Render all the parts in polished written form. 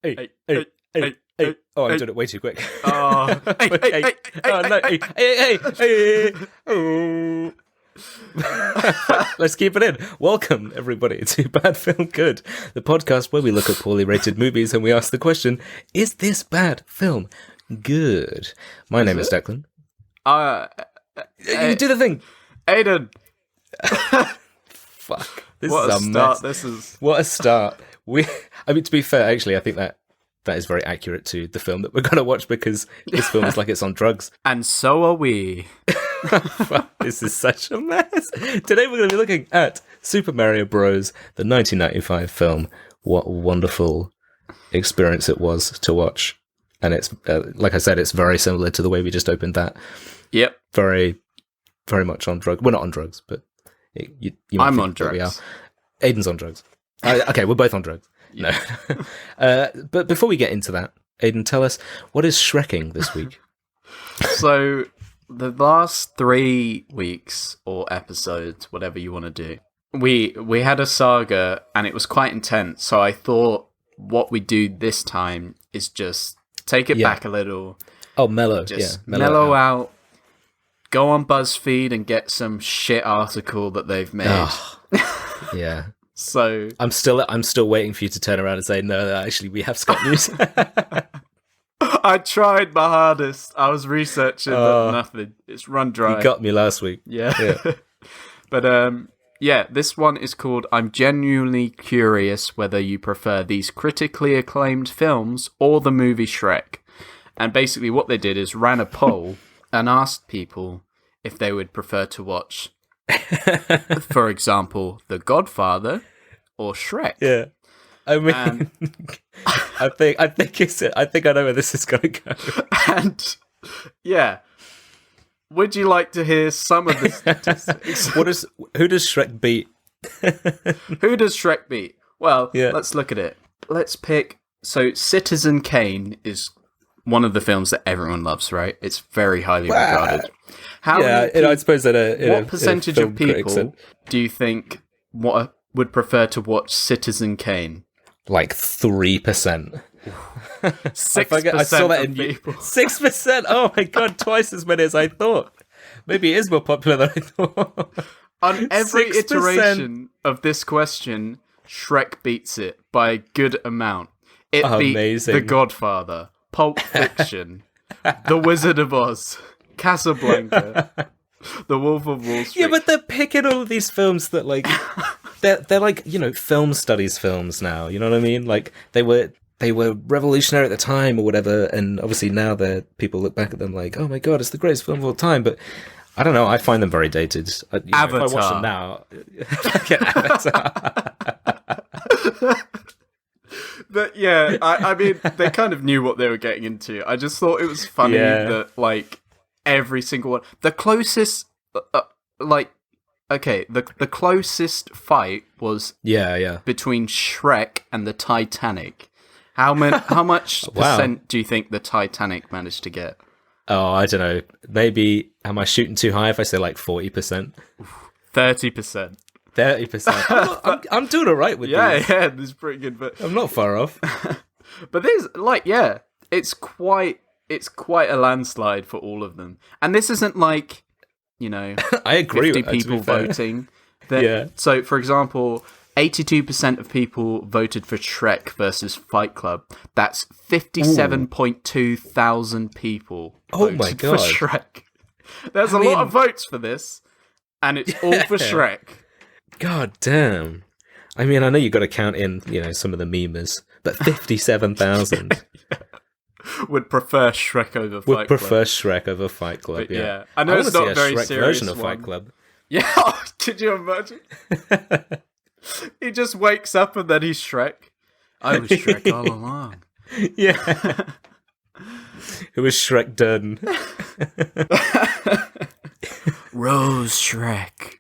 Hey. Oh, I'm doing it way too quick. Oh, hey. Oh. Let's keep it in. Welcome, everybody, to Bad Film Good, the podcast where we look at poorly rated movies and we ask the question, is this bad film good? My name is Declan. You do the thing. Aiden. Fuck. This What is a mess. start. What a start. I mean, to be fair, actually, I think that is very accurate to the film that we're going to watch because this film is like it's on drugs. And so are we. Fuck, this is such a mess. Today we're going to be looking at Super Mario Bros., the 1995 film. What a wonderful experience it was to watch. And it's, like I said, it's very similar to the way we just opened that. Yep. Very, very much on drugs. We're not on drugs, but you might I'm think on that we drugs. are. Aiden's on drugs. Okay, we're both on drugs. No. But before we get into that, Aiden, tell us, what is Shrekking this week? So, the last 3 weeks or episodes, whatever you want to do, we had a saga and it was quite intense. So I thought what we do this time is just take it back a little. Oh, mellow. Just Yeah, mellow out. Go on BuzzFeed and get some shit article that they've made. Oh, yeah. So I'm still waiting for you to turn around and say, no, actually, we have Scott News. I tried my hardest. I was researching, but nothing. It's run dry. You got me last week. Yeah. But this one is called I'm Genuinely Curious Whether You Prefer These Critically Acclaimed Films or the Movie Shrek. And basically what they did is ran a poll and asked people if they would prefer to watch, for example, The Godfather or Shrek. Yeah. I mean, I think I know where this is going to go. And yeah, would you like to hear some of the statistics? Who does Shrek beat? Who does Shrek beat? Well, let's look at it. Let's pick. So, Citizen Kane is one of the films that everyone loves, right? It's very highly regarded. I suppose that what percentage of people do you think would prefer to watch Citizen Kane? Like 3%. 6% I saw that of people. 6%. Oh my god, twice as many as I thought. Maybe it is more popular than I thought. On every 6%. iteration of this question, Shrek beats it by a good amount. It beat Amazing. The Godfather, Pulp Fiction, The Wizard of Oz, Casablanca, The Wolf of Wall Street. Yeah, but they're picking all of these films that like they're like, film studies films now. You know what I mean? Like they were revolutionary at the time or whatever, and obviously now people look back at them like, oh my god, it's the greatest film of all time. But I don't know. I find them very dated. Avatar. If I watch them now, fucking Avatar. But yeah, I mean, they kind of knew what they were getting into. I just thought it was funny that, like, every single one... The closest, the closest fight was between Shrek and the Titanic. How much percent do you think the Titanic managed to get? Oh, I don't know. Maybe, am I shooting too high if I say like 40%? 30%. 30%. I'm doing all right with these. Yeah, this is pretty good, but I'm not far off. But there's it's quite a landslide for all of them, and this isn't like I agree 50 with people voting. Yeah. So, for example, 82% of people voted for Shrek versus Fight Club. That's 57.2 thousand people. Oh my god! For Shrek, there's a lot of votes for this, and it's all for Shrek. God damn. I mean, I know you've got to count in, some of the memers, but 57,000 would prefer Shrek over Fight Club. Would prefer Shrek over Fight Club, but yeah. I know it's not a very Shrek serious version of one. Fight Club. Yeah, could you imagine? He just wakes up and then he's Shrek. I was Shrek all along. Yeah. Who was Shrek done? Rose Shrek.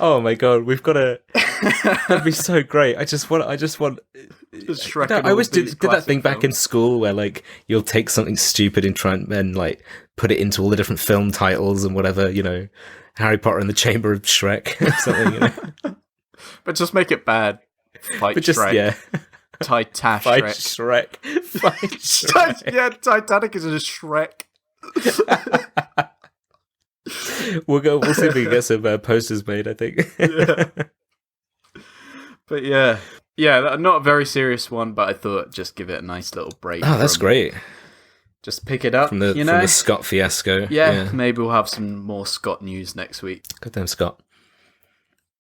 Oh my god, we've got to... That'd be so great. I just want... Shrek I always did that thing back in school where, like, you'll take something stupid and try and, like, put it into all the different film titles and whatever, Harry Potter and the Chamber of Shrek or something, But just make it bad. Fight Shrek. Yeah. Titanic. Fight Shrek. Fight Shrek. Yeah, Titanic is a Shrek. We'll see if we can get some posters made, I think. Yeah. But yeah, not a very serious one, but I thought just give it a nice little break. Oh, that's great. Just pick it up, from the Scott fiasco. Yeah, maybe we'll have some more Scott news next week. Goddamn Scott.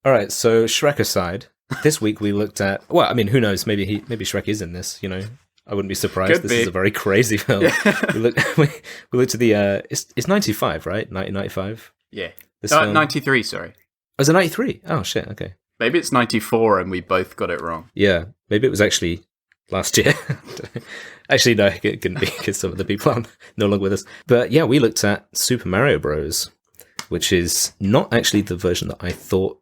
All right, so Shrek aside, this week we looked at. Well, I mean, who knows? Maybe Shrek is in this. You know, I wouldn't be surprised. Could this be. is a very crazy film. Yeah. we looked at the. It's 95, right? 1995. Yeah. This film. 93. Sorry. Oh, was it 93? Oh shit. Okay. Maybe it's 94 and we both got it wrong. Yeah, maybe it was actually last year. Actually, no, it couldn't be because some of the people are no longer with us. But yeah, we looked at Super Mario Bros., which is not actually the version that I thought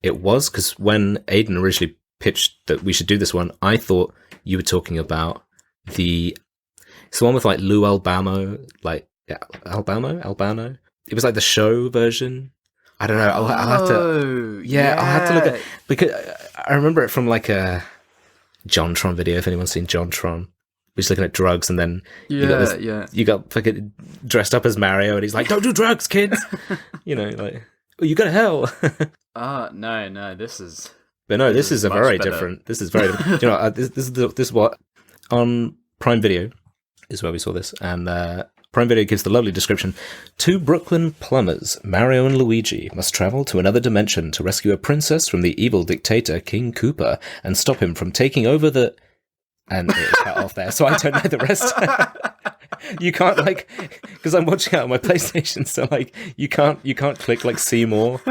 it was, because when Aiden originally pitched that we should do this one, I thought you were talking about it's the one with like Lou Albano, Albano. It was like the show version. I don't know. I'll have to. Yeah, I'll have to look at, because I remember it from like a JonTron video. If anyone's seen JonTron, he's looking at drugs, and then you got fucking dressed up as Mario, and he's like, "Don't do drugs, kids." You know, like, oh, you go to hell. No, this is. But no, this is a very better. different. This is very. You know, this is what on Prime Video is where we saw this, and Prime Video gives the lovely description. Two Brooklyn plumbers, Mario and Luigi, must travel to another dimension to rescue a princess from the evil dictator King Koopa and stop him from taking over the... And it cut off there, so I don't know the rest. You can't, like... Because I'm watching it on my PlayStation, so, like, you can't click, like, see more.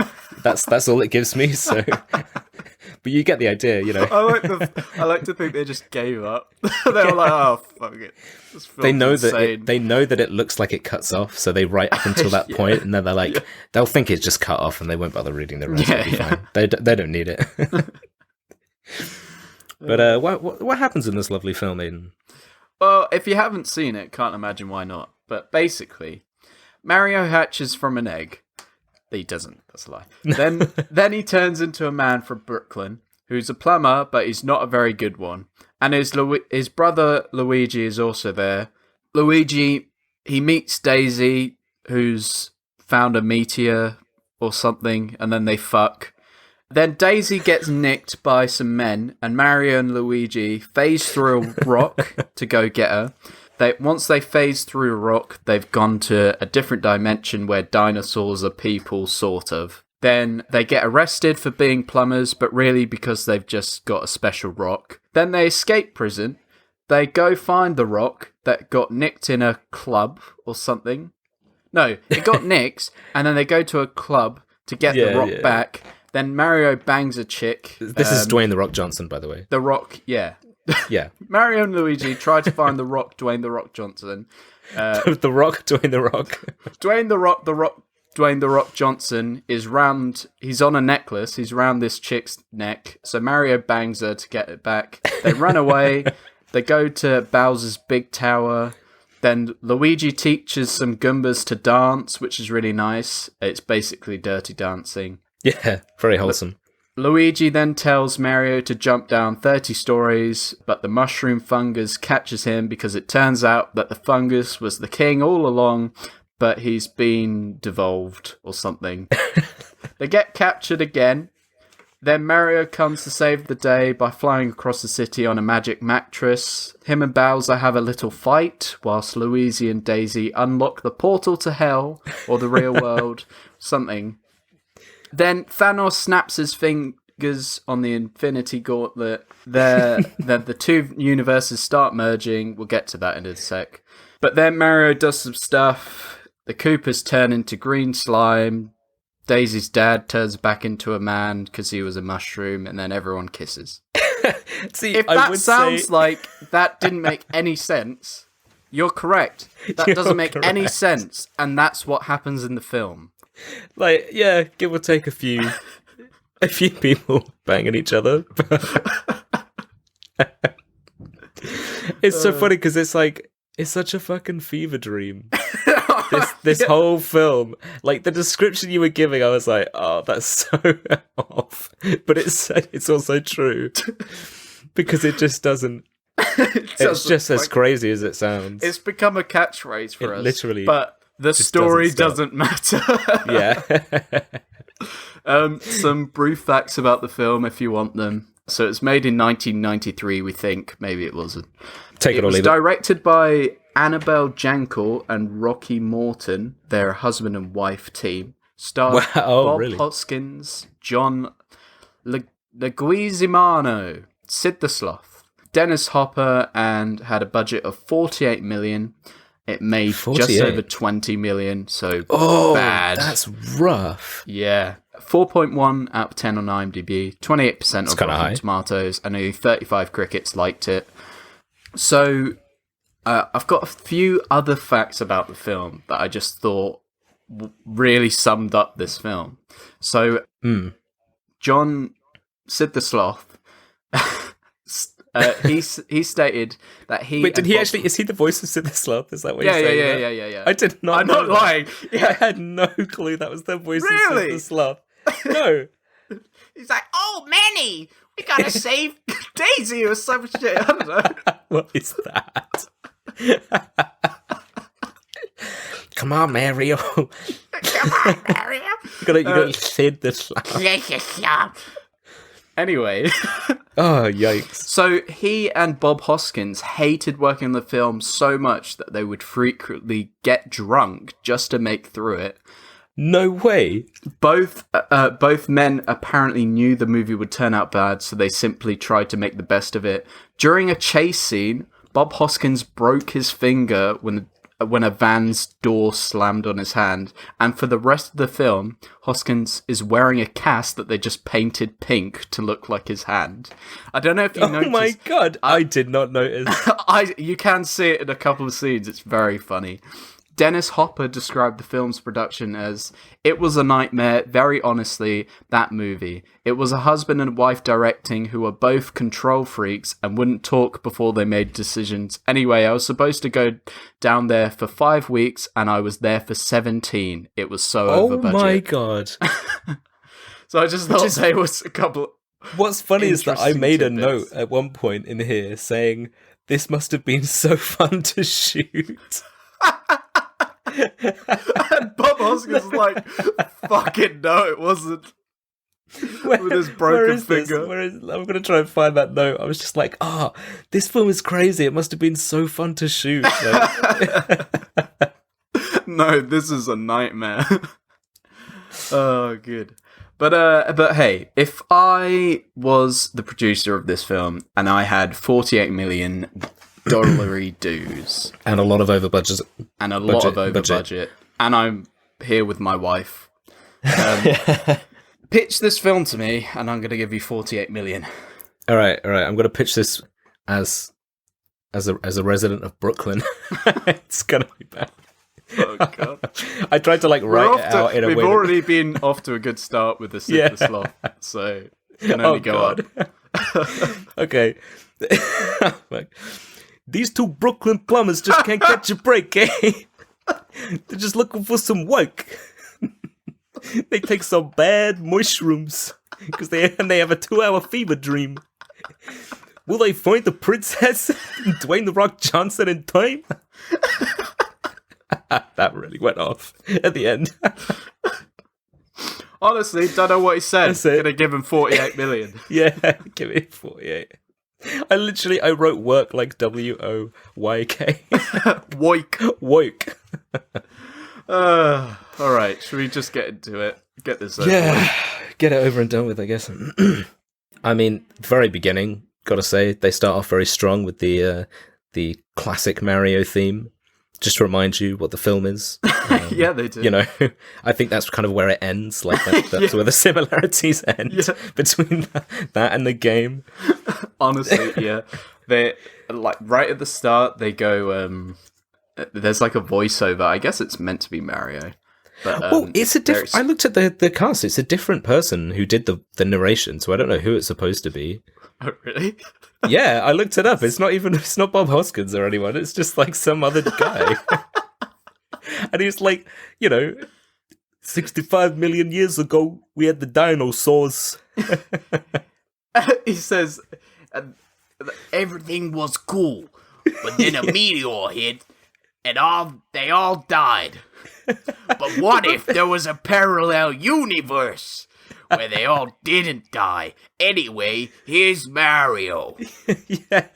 That's all it gives me, so... But you get the idea, you know. I like to think they just gave up. They were like, "Oh, fuck it." They know that it looks like it cuts off, so they write up until that point, and then they're like, they'll think it's just cut off, and they won't bother reading the rest. It'll be fine. They don't need it. But what happens in this lovely film, Aiden? Well, if you haven't seen it, can't imagine why not. But basically, Mario hatches from an egg. He doesn't. That's a lie. Then he turns into a man from Brooklyn who's a plumber, but he's not a very good one. And his brother Luigi is also there. Luigi, he meets Daisy, who's found a meteor or something, and then they fuck. Then Daisy gets nicked by some men, and Mario and Luigi phase through a rock to go get her. Once they phase through a rock, they've gone to a different dimension where dinosaurs are people, sort of. Then they get arrested for being plumbers, but really because they've just got a special rock. Then they escape prison. They go find the rock that got nicked in a club or something. No, it got nicked, and then they go to a club to get the rock back. Then Mario bangs a chick. This is Dwayne The Rock Johnson, by the way. The Rock, yeah. Yeah. Mario and Luigi try to find the Rock, Dwayne The Rock Johnson. The Rock, Dwayne The Rock. Dwayne The Rock Johnson is round. He's on a necklace. He's round this chick's neck. So Mario bangs her to get it back. They run away. They go to Bowser's big tower. Then Luigi teaches some Goombas to dance, which is really nice. It's basically Dirty Dancing. Yeah, very wholesome. Luigi then tells Mario to jump down 30 stories, but the mushroom fungus catches him because it turns out that the fungus was the king all along, but he's been devolved or something. They get captured again. Then Mario comes to save the day by flying across the city on a magic mattress. Him and Bowser have a little fight, whilst Luigi and Daisy unlock the portal to hell, or the real world, something. Then Thanos snaps his fingers on the Infinity Gauntlet. Then the two universes start merging. We'll get to that in a sec. But then Mario does some stuff. The Koopas turn into green slime. Daisy's dad turns back into a man because he was a mushroom, and then everyone kisses. See, if that sounds like that didn't make any sense, you're correct. That doesn't make any sense, and that's what happens in the film. Like, yeah, give or take a few people banging each other. It's so funny because it's like, it's such a fucking fever dream. This whole film, like the description you were giving, I was like, oh, that's so off. But it's also true. because it just doesn't. It's just as crazy as it sounds. It's become a catchphrase for us. Literally, but the story doesn't matter. Yeah. Some brief facts about the film, if you want them. So it's made in 1993, we think. Maybe it wasn't. Take it or leave it. It was directed by Annabel Jankel and Rocky Morton, their husband and wife team. Starred Bob Hoskins, John Leguizamo, Sid the Sloth, Dennis Hopper, and had a budget of $48 million. It made 48. just over $20 million, so bad. That's rough. Yeah. 4.1 out of 10 on IMDb, 28% of Rotten Tomatoes, and only 35 critics liked it. So, I've got a few other facts about the film that I just thought really summed up this film. So, John Sid the Sloth, he stated that he... Wait, did he actually... Is he the voice of Sid the Sloth? Is that what you're saying? Yeah. I did not know. I'm not lying. Yeah. I had no clue that was the voice of Sid the Sloth. No. He's like, oh, Manny, we gotta save Daisy or some shit. I don't know. What is that? Come on, Mario. Come on, Mario. You gotta Sid the Sloth. Anyway. Oh, yikes. So he and Bob Hoskins hated working on the film so much that they would frequently get drunk just to make through it. No way. Both men apparently knew the movie would turn out bad, so they simply tried to make the best of it. During a chase scene, Bob Hoskins broke his finger when a van's door slammed on his hand, and for the rest of the film, Hoskins is wearing a cast that they just painted pink to look like his hand. I don't know if you noticed. Oh my god, I did not notice. You can see it in a couple of scenes, it's very funny. Dennis Hopper described the film's production as, "It was a nightmare, very honestly, that movie. It was a husband and wife directing who were both control freaks and wouldn't talk before they made decisions. Anyway, I was supposed to go down there for 5 weeks and I was there for 17. It was so over budget." Oh my god. So I just thought there was a couple... What's funny is that I made a tidbits. note at one point in here saying, "This must have been so fun to shoot." And Bob Hoskins was like, fucking no, it wasn't. With his broken finger. I'm going to try and find that note. I was just like, this film is crazy. It must have been so fun to shoot. Like... No, this is a nightmare. Oh, good. But hey, if I was the producer of this film and I had $48 million dues and a lot of over budget and I'm here with my wife, pitch this film to me and I'm gonna give you 48 million. All right, I'm gonna pitch this as a resident of Brooklyn. It's gonna be bad. Oh god. I tried to write it out in a way. We've already been off to a good start with the Sid the Sloth, so it can only go up. Okay. These two Brooklyn plumbers just can't catch a break, eh? They're just looking for some work. They take some bad mushrooms because they have a 2-hour fever dream. Will they find the princess and Dwayne "The Rock" Johnson in time? That really went off at the end. Honestly, don't know what he said. That's it. Gonna give him 48 million. Yeah, give me 48. I wrote work like WOYK. Woik. Alright, should we just get into it? Get this over with? Get it over and done with, I guess. I mean, very beginning, gotta say, they start off very strong with the classic Mario theme. Just to remind you what the film is. Yeah, they do. You know, I think that's kind of where it ends. Like that's where the similarities end between that and the game. Honestly, yeah. They like right at the start. They go. There's like a voiceover. I guess it's meant to be Mario. But, it's a different. I looked at the cast. It's a different person who did the narration, so I don't know who it's supposed to be. Oh, really? Yeah, I looked it up. It's not Bob Hoskins or anyone. It's just like some other guy. And he's like, 65 million years ago, we had the dinosaurs. He says, everything was cool. But then a meteor hit, and they all died. But what if there was a parallel universe where they all didn't die? Anyway, here's Mario. Yeah.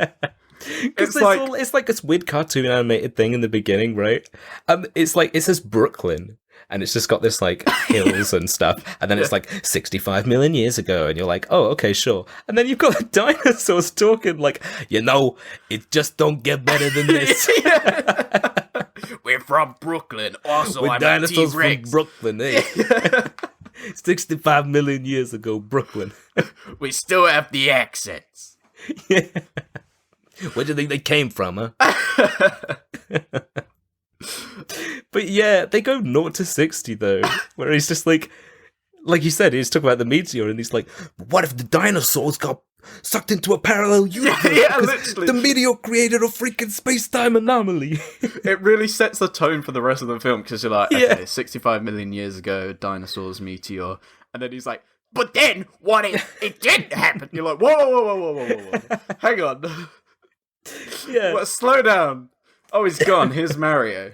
It's like this weird cartoon animated thing in the beginning, right? It's like, it says Brooklyn, and it's just got this like hills and stuff, and then it's like 65 million years ago, and you're like, oh, okay, sure. And then you've got the dinosaurs talking like, it just don't get better than this. We're from Brooklyn. Also, We're I'm dinosaurs a T-Rex. from Brooklyn, eh? 65 million years ago, Brooklyn. We still have the accents. Yeah. Where do you think they came from, huh? But yeah, they go 0 to 60 though, where he's just like you said, he's talking about the meteor, and he's like, what if the dinosaurs got sucked into a parallel universe? Yeah, literally. The meteor created a freaking space-time anomaly. It really sets the tone for the rest of the film, because you're like, okay, 65 million years ago, dinosaurs, meteor, and then he's like, But then, what if it didn't happen? you're like, whoa, hang on. Yeah. Well, slow down. Oh, he's gone. Here's Mario.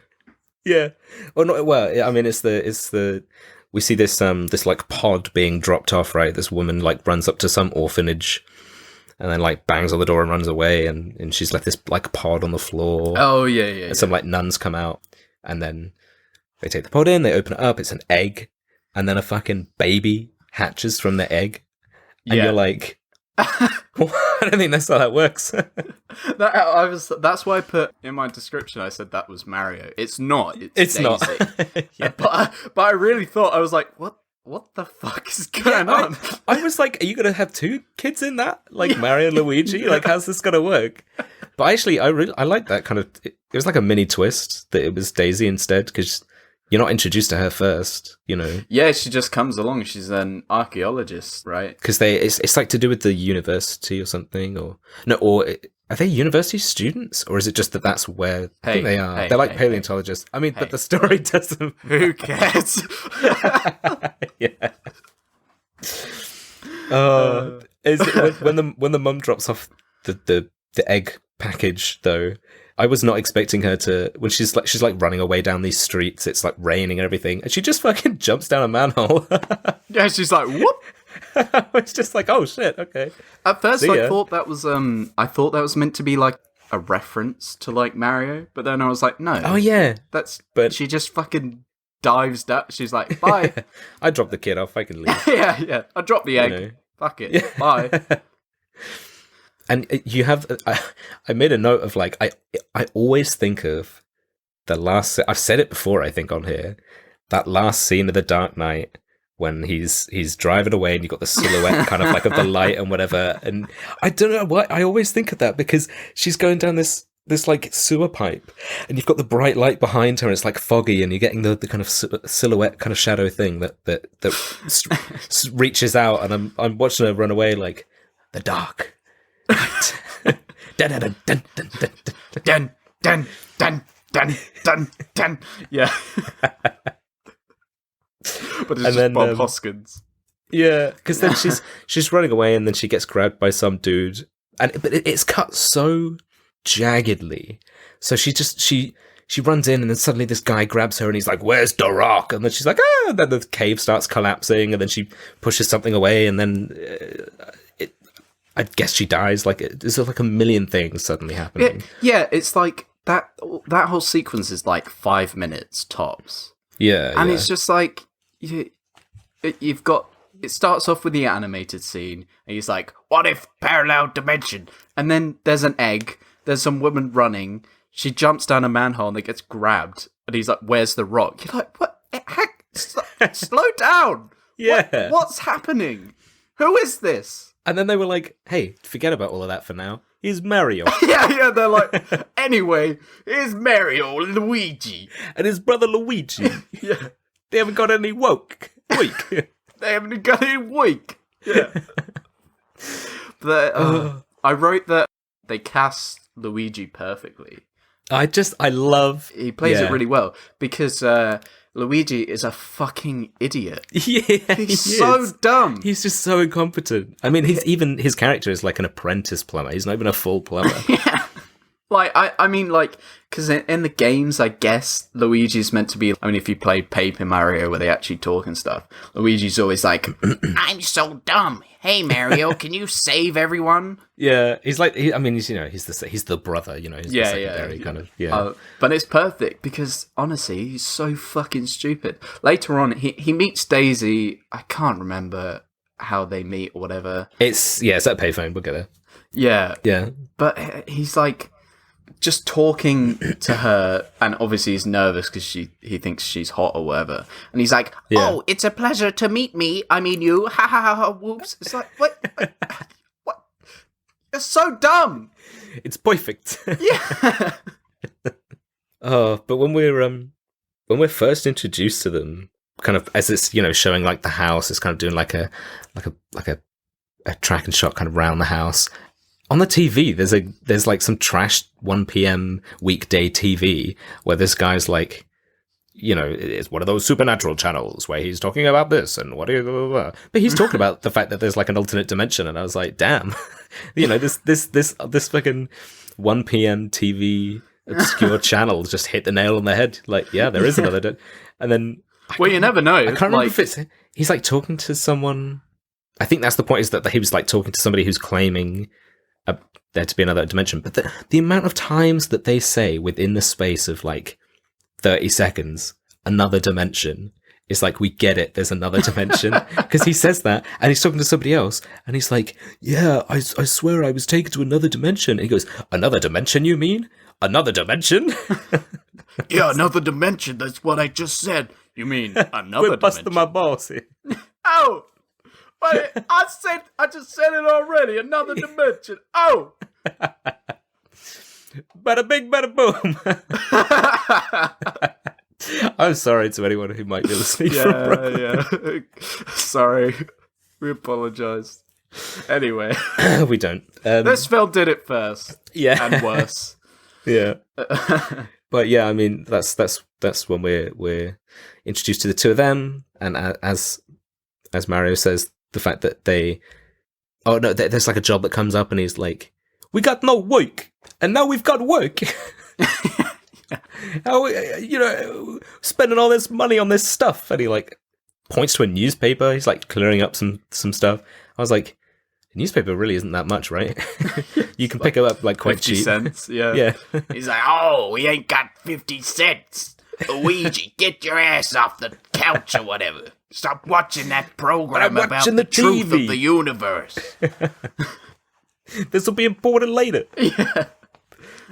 Yeah. I mean, it's the we see this this like pod being dropped off, right? This woman like runs up to some orphanage and then like bangs on the door and runs away, and she's left this like pod on the floor. Oh yeah. And some like nuns come out, and then they take the pod in, they open it up, it's an egg, and then a fucking baby hatches from the egg. And you're like, I don't think that's how that works. That's why I put in my description, I said that was Mario. It's not. It's Daisy. Not. Yeah. But I really thought, I was like, what the fuck is going on? I was like, are you going to have two kids in that? Like Mario and Luigi? Like, how's this going to work? But actually, I like that kind of, it was like a mini twist that it was Daisy instead, because you're not introduced to her first, Yeah, she just comes along. She's an archaeologist, right? Because it's like to do with the university or something, or are they university students, or is it just that's where I think they are? They're like paleontologists. I mean, but the story doesn't. Who cares? Yeah. When the mum drops off the egg package though, I was not expecting her to, when she's like running away down these streets, it's like raining and everything, and she just fucking jumps down a manhole. Yeah, she's like, whoop. It's just like, oh shit, okay. At first I thought that was meant to be like a reference to like Mario, but then I was like, no. Oh yeah. But she just fucking dives down. She's like, bye. I dropped the kid off, I can leave. Yeah. I dropped the egg. Fuck it. Yeah. Bye. And you have, I made a note of like, I always think of the last, I've said it before, I think on here, that last scene of The Dark Knight when he's driving away and you've got the silhouette kind of like of the light and whatever. And I don't know why, I always think of that because she's going down this like sewer pipe and you've got the bright light behind her and it's like foggy and you're getting the kind of silhouette kind of shadow thing that reaches out, and I'm watching her run away like the dark. Dun, dun, dun, dun, dun, dun, dun, dun, dun, dun, dun. Yeah. But it's just Bob Hoskins. Yeah, because then she's running away and then she gets grabbed by some dude, but it's cut so jaggedly. So she runs in and then suddenly this guy grabs her and he's like, "Where's the rock?" And then she's like, "Ah!" And then the cave starts collapsing and then she pushes something away and then I guess she dies. Like there's like a million things suddenly happening. Yeah, it's like that whole sequence is like 5 minutes tops. Yeah, and it's just like you've got. It starts off with the animated scene, and he's like, "What if parallel dimension?" And then there's an egg. There's some woman running. She jumps down a manhole and it gets grabbed. And he's like, "Where's the rock?" You're like, "What? Heck, slow down! Yeah, what's happening? Who is this?" And then they were like, "Hey, forget about all of that for now. He's Mario." yeah, they're like, "Anyway, here's Mario, Luigi. And his brother Luigi." Yeah. They haven't got any weak. They haven't got any weak. Yeah. I wrote that they cast Luigi perfectly. I love... He plays it really well because Luigi is a fucking idiot. Yeah, He's so dumb. He's just so incompetent. I mean, his character is like an apprentice plumber. He's not even a full plumber. Yeah. Like, I mean, like, because in the games, I guess, Luigi's meant to be, I mean, if you play Paper Mario where they actually talk and stuff, Luigi's always like, I'm so dumb. Hey, Mario, can you save everyone? Yeah, he's like, he's the brother, he's the secondary kind of, but it's perfect because, honestly, he's so fucking stupid. Later on, he meets Daisy. I can't remember how they meet or whatever. It's that payphone, we'll get there. Yeah. Yeah. But he's like, just talking to her, and obviously he's nervous because he thinks she's hot or whatever. And he's like, "Oh, it's a pleasure to meet me. I mean you. Ha ha ha ha. Whoops." It's like, what? What? It's so dumb. It's perfect. Yeah. But when we're first introduced to them, kind of as it's showing like the house, it's kind of doing like a track and shot kind of round the house. On the TV, there's like some trash 1 p.m. weekday TV where this guy's like, it's one of those supernatural channels where he's talking about this and what, blah, blah, blah. But he's talking about the fact that there's like an alternate dimension, and I was like, damn, this fucking 1 p.m. TV obscure channel just hit the nail on the head. Like, yeah, there is another, and then well, you never know. I can't remember if he's like talking to someone. I think that's the point, is that he was like talking to somebody who's claiming there to be another dimension, but the amount of times that they say within the space of like 30 seconds another dimension is like, we get it, there's another dimension, because he says that and he's talking to somebody else and he's like, yeah, I swear I was taken to another dimension, and he goes, another dimension, you mean another dimension? Yeah, another dimension, that's what I just said. You mean another We're busting dimension? my balls here. Oh, wait, I just said it already. Another dimension. Oh. Bada bing, bada boom. I'm sorry to anyone who might be listening from Brooklyn. Yeah. Sorry. We apologise. Anyway. We don't. This film did it first. Yeah. And worse. Yeah. But yeah, I mean, that's when we're introduced to the two of them, and as Mario says, the fact that there's like a job that comes up and he's like, we got no work and now we've got work. How, spending all this money on this stuff, and he like points to a newspaper. He's like clearing up some stuff. I was like, a newspaper really isn't that much, right? You can pick it up like quite 50 cheap. cents, yeah. Yeah. He's like, oh, we ain't got 50 cents. Luigi, get your ass off the couch or whatever. Stop watching that program I'm about watching the the truth TV. of the universe. This will be important later. Yeah.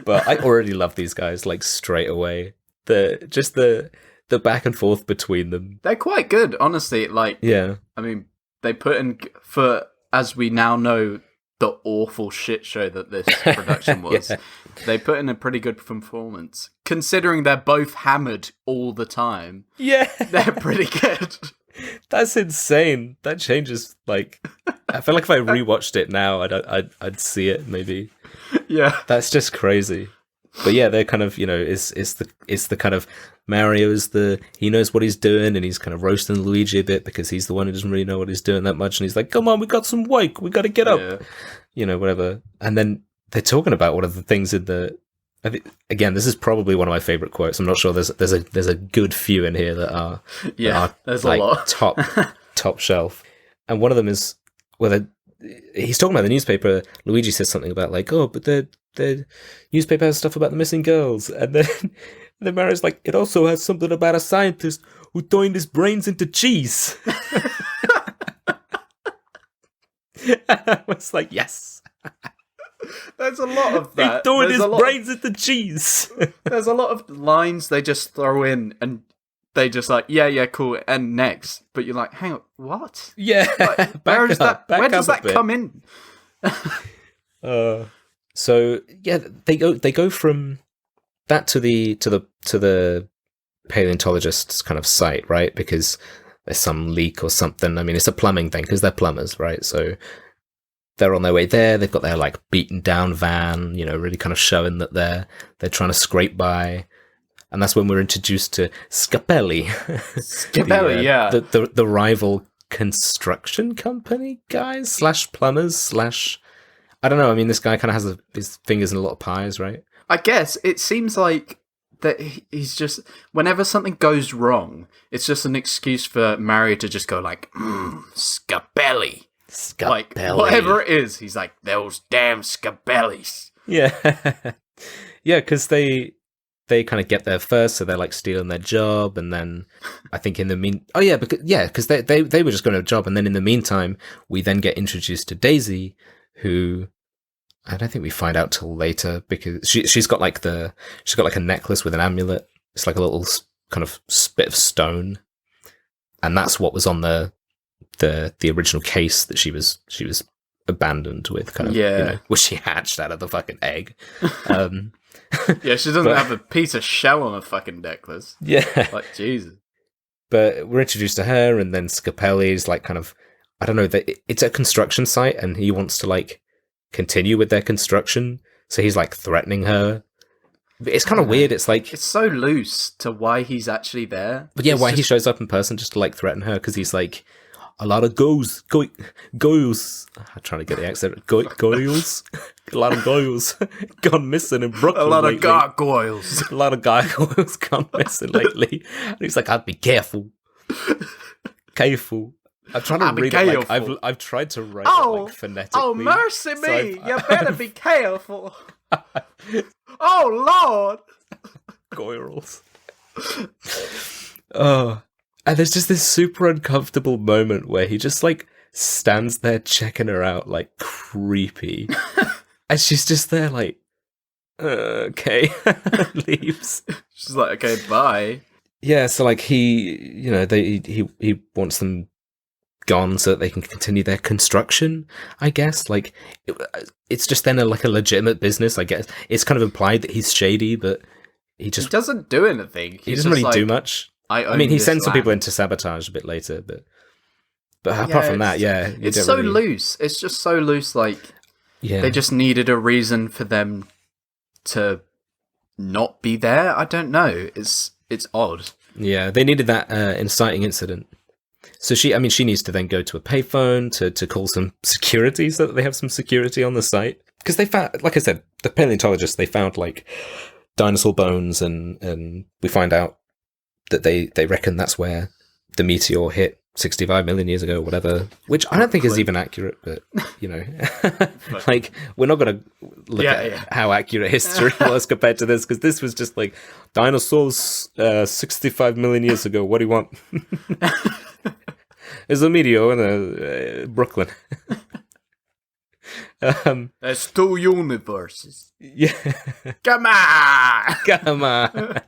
But I already love these guys like straight away. The back and forth between them. They're quite good, honestly. Like, Yeah. I mean, they put in, for, as we now know, the awful shit show that this production was. Yeah. They put in a pretty good performance. Considering they're both hammered all the time, Yeah. they're pretty good. That's insane. That changes, like, I feel like if I rewatched it now, I'd see it maybe. Yeah. That's just crazy. But yeah, they're kind of, it's the kind of, Mario's he knows what he's doing, and he's kind of roasting Luigi a bit because he's the one who doesn't really know what he's doing that much, and he's like, come on, we got some work, we got to get up, whatever. And then they're talking about one of the things in I think, again, this is probably one of my favorite quotes. I'm not sure there's a good few in here that are there's like a lot. top shelf. And one of them is whether he's talking about the newspaper. Luigi says something about like, oh, but the newspaper has stuff about the missing girls, and then Mario's like, it also has something about a scientist who turned his brains into cheese. I was like, yes. There's a lot of that. He turned his brains into cheese. There's a lot of lines they just throw in, and they just like, yeah, cool, and next. But you're like, hang on, what? Yeah. Like, where does that come in? So yeah, they go from that to the paleontologist's kind of site, right? Because there's some leak or something. I mean, it's a plumbing thing because they're plumbers, right? So they're on their way there. They've got their like beaten down van, really kind of showing that they're trying to scrape by. And that's when we're introduced to Scapelli. Scapelli, yeah. The rival construction company guys / plumbers / I don't know. I mean, this guy kind of has his fingers in a lot of pies, right? I guess it seems like that he's just, whenever something goes wrong, it's just an excuse for Mario to just go like, Scapelli. Like, whatever it is, he's like, those damn Scapellis. Yeah. Yeah, because they kind of get there first, so they're like stealing their job, and then I think in the because they were just going to a job, and then in the meantime, we then get introduced to Daisy, who I don't think we find out till later, because she's got like a necklace with an amulet. It's like a little kind of bit of stone, and that's what was on the original case that she was abandoned with, kind of, which she hatched out of the fucking egg. Yeah, she doesn't have a piece of shell on a fucking necklace. Yeah, like Jesus. But we're introduced to her, and then Scapelli's like kind of, I don't know, it's a construction site, and he wants to like continue with their construction, so he's like threatening her. It's kind of weird. It's like, it's so loose to why he's actually there. But yeah, why he shows up in person just to like threaten her, because he's like, a lot of goals. I'm trying to get the accent. Goils. A lot of goils gone missing in Brooklyn. A lot lately. of gargoyles. A lot of gargoyles gone missing lately. And he's like, I'd be careful. Careful. I'm trying to read it like I've tried to write it like phonetically. Oh, mercy me! You better be careful. Oh, Lord! Goils. Oh. And there's just this super uncomfortable moment where he just like stands there checking her out like creepy. And she's just there like, okay, leaves. She's like, okay, bye. Yeah, so like he wants them gone so that they can continue their construction, I guess. Like, it's just then a legitimate business, I guess. It's kind of implied that he's shady, but he doesn't do anything. He doesn't really do much. I mean, he sends some people into sabotage a bit later, but apart from that, yeah. It's so loose. It's just so loose, like, they just needed a reason for them to not be there. I don't know. It's odd. Yeah, they needed that inciting incident. So she needs to then go to a payphone to call some security so that they have some security on the site. Because they found, like I said, the paleontologists, they found, like, dinosaur bones, and we find out that they reckon that's where the meteor hit 65 million years ago, or whatever, which I don't think is even accurate, but, like, we're not going to look at how accurate history was compared to this, because this was just like, dinosaurs 65 million years ago, what do you want? There's a meteor in Brooklyn. There's two universes. Yeah. Come on!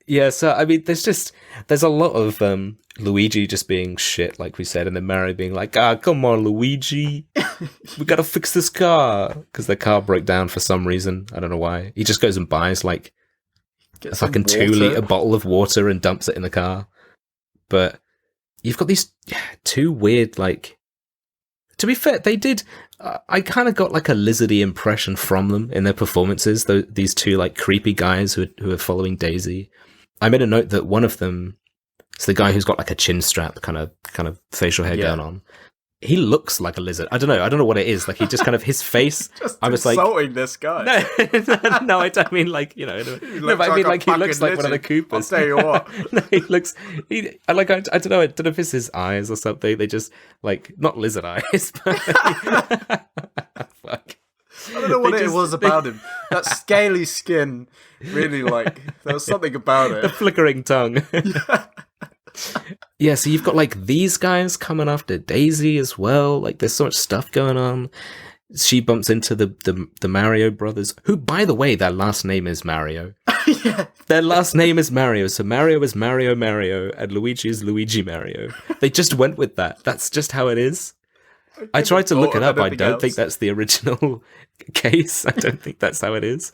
Yeah, so, I mean, there's a lot of Luigi just being shit, like we said, and then Mario being like, come on, Luigi, we gotta fix this car, because the car broke down for some reason, I don't know why. He just goes and buys, like, a fucking 2-liter bottle of water and dumps it in the car. But you've got these two weird, like, to be fair, they did, I kind of got, like, a lizardy impression from them in their performances, these two, like, creepy guys who are following Daisy. I made a note that one of them, it's the guy who's got like a chin strap kind of facial hair going on. He looks like a lizard. I don't know what it is. Like, he just kind of, his face. Just I was like, insulting this guy. No, I don't mean like, but I mean like he looks like one of the Koopas. I'll tell you what. No, I don't know if it's his eyes or something. They just like, not lizard eyes. But fuck. I don't know what it was about him. That scaly skin, really, like, there was something about it. The flickering tongue. Yeah, so you've got, like, these guys coming after Daisy as well. Like, there's so much stuff going on. She bumps into the Mario brothers, who, by the way, their last name is Mario. Yeah. Their last name is Mario, so Mario is Mario, and Luigi is Luigi Mario. They just went with that. That's just how it is. I tried to look it up. I don't think that's the original case. I don't think that's how it is.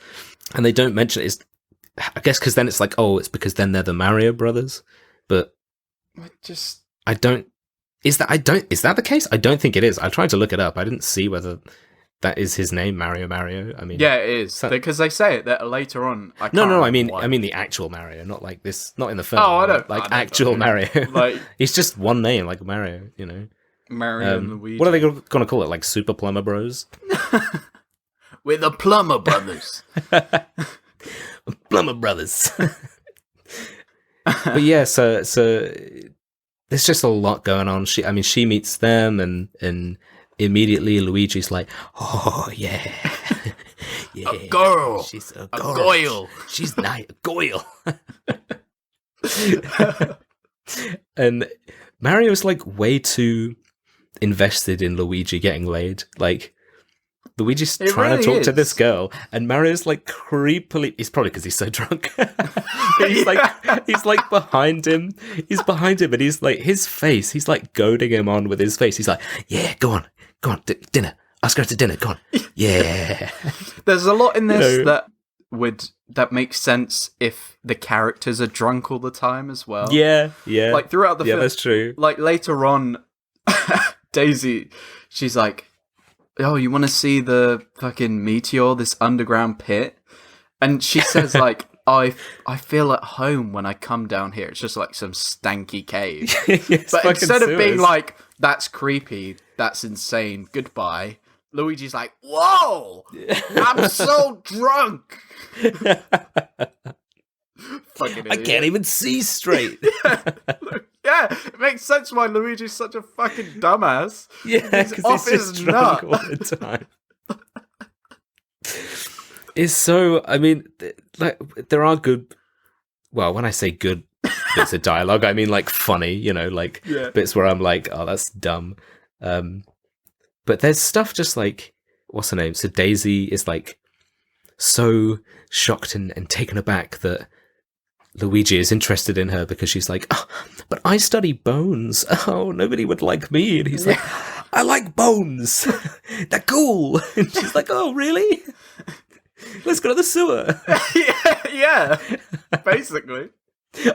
And they don't mention it. I guess because then it's like, oh, it's because then they're the Mario brothers. But is that the case? I don't think it is. I tried to look it up. I didn't see whether that is his name, Mario. I mean, Yeah, it is because they say it that later on. I mean the actual Mario, not like this, not in the film. Oh, I don't like I actual don't. Mario. Like he's just one name, like Mario. You know, Mario and Luigi. what are they going to call it? Like Super Plumber Bros? We're the Plumber Brothers. Plumber Brothers. But yeah, so there's just a lot going on. She meets them, and immediately Luigi's like, oh yeah, yeah, A girl. she's a A girl. goyle. She's nice, a goyle. And Mario's like way too invested in Luigi getting laid. Like Luigi's It trying really to talk to is. this girl, and Mario's like creepily. It's probably because he's so drunk. he's like behind him. He's behind him, and he's like his face. He's like goading him on with his face. He's like, "Yeah, go on, dinner. Let's go to dinner. Go on, yeah." There's a lot in this You know. that makes sense if the characters are drunk all the time as well. Yeah. Like throughout the Yeah, film, that's true. like later on, Daisy, she's like, "Oh, you want to see the fucking meteor, this underground pit?" And she says like, "I feel at home when I come down here. It's just like some stanky cave." It's But fucking instead of being sewers. like, "That's creepy, that's insane, goodbye," Luigi's like, Whoa! I'm so drunk. "Fucking I idiot." can't even see straight. Yeah, it makes sense why Luigi's such a fucking dumbass. Yeah, He's because off he's just his drunk nut. all the time. It's so. I mean, like there are good. Well, when I say good bits of dialogue, I mean like funny. You know, like Yeah. bits where I'm like, oh, that's dumb. But there's stuff just like what's her name? So Daisy is like so shocked and taken aback that Luigi is interested in her because she's like, oh, but I study bones. Oh, nobody would like me. And he's like, I like bones. They're cool. And she's like, oh, really? Let's go to the sewer. yeah, basically.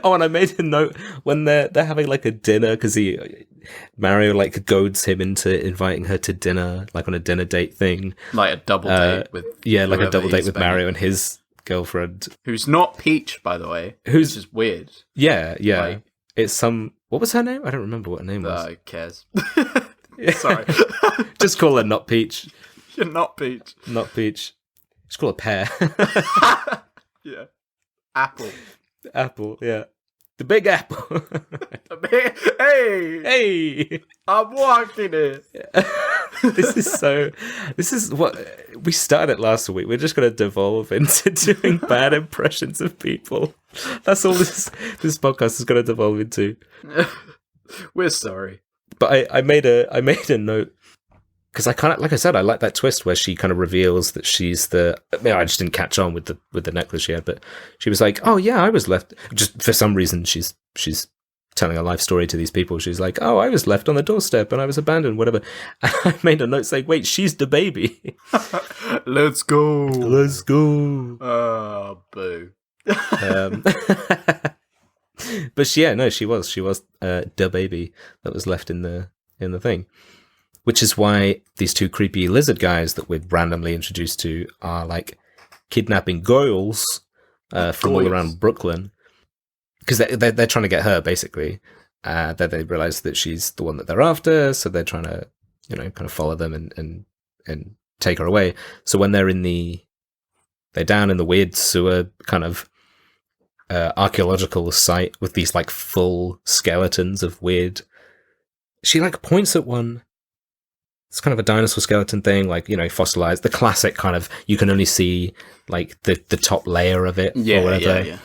Oh, and I made a note when they're having like a dinner because Mario like goads him into inviting her to dinner, like on a dinner date thing. Like a double date with like a whoever double date he's with banging. Mario and his girlfriend. Who's not Peach, by the way. Who's- Which is weird. Yeah. Like- It's some. What was her name? I don't remember what her name was. Who cares? Sorry. Just call her not Peach. You're not Peach. Not Peach. Just call her Pear. Yeah. Apple. Apple, yeah. The big apple. Hey! Hey! I'm walking it! This is what we started last week. We're just going to devolve into doing bad impressions of people. That's all this podcast is going to devolve into. We're sorry. But I made a note because I kind of, like I said, I like that twist where she kind of reveals that she's the. I just didn't catch on with the necklace she had, but she was like, "Oh yeah, I was left." Just for some reason, she's telling a life story to these people. She's like, "Oh, I was left on the doorstep and I was abandoned, whatever." And I made a note saying, "Wait, she's the baby." Let's go. Let's go. Oh, boo. But she was the baby that was left in the thing. Which is why these two creepy lizard guys that we're randomly introduced to are like kidnapping girls from all around Brooklyn because they're trying to get her basically. Then they realize that she's the one that they're after, so they're trying to kind of follow them and take her away. So when they're down in the weird sewer kind of archaeological site with these like full skeletons of weird. She like points at one. It's kind of a dinosaur skeleton thing, like, fossilized. The classic kind of, you can only see, like, the top layer of it or whatever. Yeah.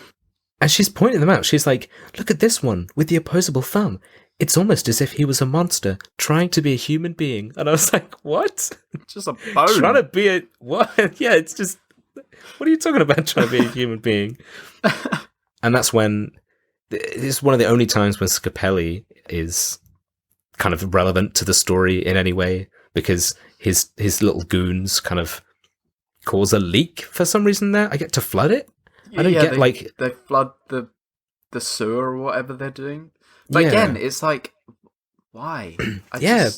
And she's pointing them out. She's like, look at this one with the opposable thumb. It's almost as if he was a monster trying to be a human being. And I was like, what? Just a bone. Trying to be a... What? Yeah, it's just... What are you talking about trying to be a human being? And that's when... It's one of the only times when Scapelli is kind of relevant to the story in any way, because his little goons kind of cause a leak for some reason there. I get to flood it. I don't get they flood the sewer or whatever they're doing. But Yeah. again, it's like, why? Yeah.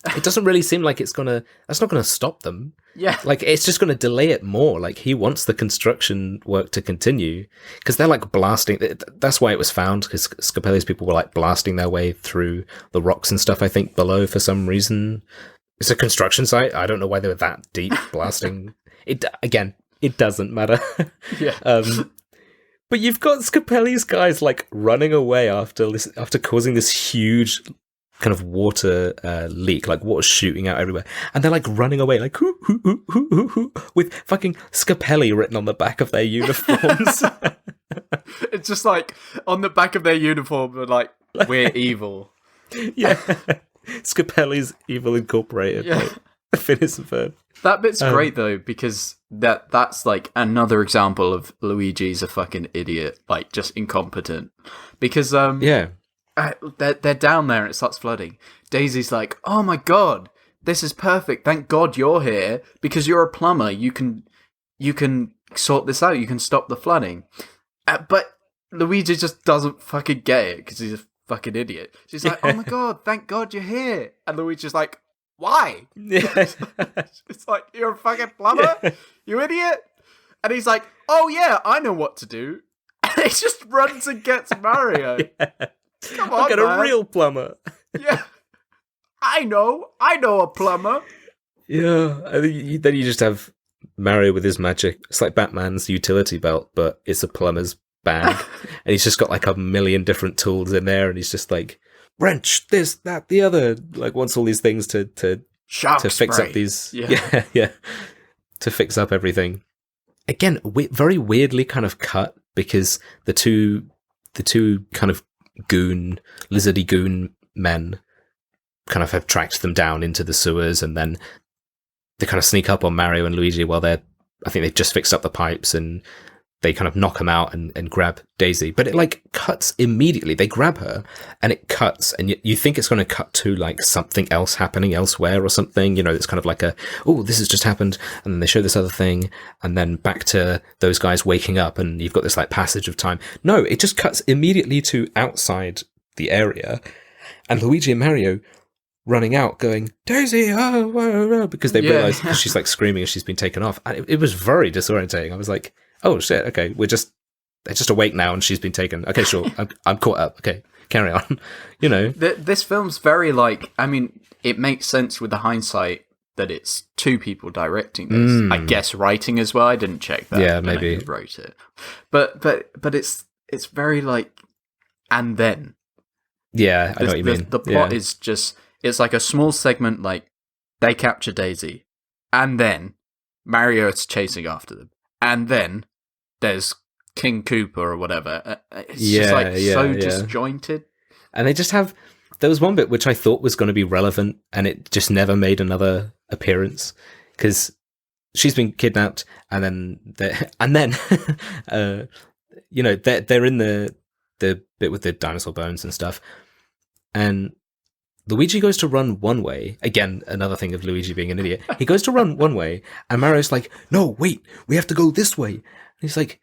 it doesn't really seem like that's not gonna stop them. Yeah. Like, it's just gonna delay it more. Like, he wants the construction work to continue, because they're like blasting. That's why it was found, because Scapelli's people were like blasting their way through the rocks and stuff, I think, below for some reason. It's a construction site. I don't know why they were that deep blasting. It doesn't matter. Yeah. But you've got Scapelli's guys like running away after causing this huge kind of water leak, like water shooting out everywhere, and they're like running away like hoo, hoo, hoo, hoo, hoo, hoo, with fucking Scapelli written on the back of their uniforms. It's just like on the back of their uniform, they're like, we're evil. Yeah. Scapelli's Evil Incorporated. Yeah. Like, Phineas and Ferb. That bit's great though, because that's like another example of Luigi's a fucking idiot, like just incompetent. Because Yeah. they're down there and it starts flooding. Daisy's like, "Oh my god, this is perfect. Thank God you're here, because you're a plumber. You can sort this out. You can stop the flooding." But Luigi just doesn't fucking get it because he's a fucking idiot. She's like, "Oh my god, thank God you're here," and Luigi's like, "Why?" Yeah. It's like, "You're a fucking plumber, you idiot." And he's like, "Oh yeah, I know what to do." And he just runs and gets Mario. Yeah. Come on, Get man. a real plumber. Yeah. I know a plumber. Yeah. Then you just have Mario with his magic. It's like Batman's utility belt, but it's a plumber's bag. And he's just got like a million different tools in there, and he's just like, wrench, this, that, the other. Like, wants all these things to Shark fix spray. up these. Yeah. Yeah. To fix up everything. Again, very weirdly kind of cut, because the two kind of lizardy goon men kind of have tracked them down into the sewers, and then they kind of sneak up on Mario and Luigi while I think they've just fixed up the pipes, and they kind of knock them out and grab Daisy. But it like cuts immediately. They grab her and it cuts, and you think it's going to cut to like something else happening elsewhere or something, it's kind of like this has just happened. And then they show this other thing, and then back to those guys waking up, and you've got this like passage of time. No, it just cuts immediately to outside the area, and Luigi and Mario running out going, "Daisy, oh," because they realize she's like screaming as she's been taken off. And it was very disorientating. I was like, oh shit, okay, they're just awake now and she's been taken. Okay, sure, I'm caught up. Okay, carry on. This film's very like, I mean, it makes sense with the hindsight that it's two people directing this. I guess writing as well. I didn't check that. Yeah, I don't know maybe who wrote it. But it's very like, and then. Yeah, I know what you mean. The plot is just, it's like a small segment, like they capture Daisy, and then Mario is chasing after them, and then there's King Koopa or whatever. It's just like so disjointed. And they just have, there was one bit which I thought was going to be relevant, and it just never made another appearance, because she's been kidnapped, and then they're in the bit with the dinosaur bones and stuff, and Luigi goes to run one way. Again, another thing of Luigi being an idiot. He goes to run one way, and Mario's like, "No, wait, we have to go this way." And he's like,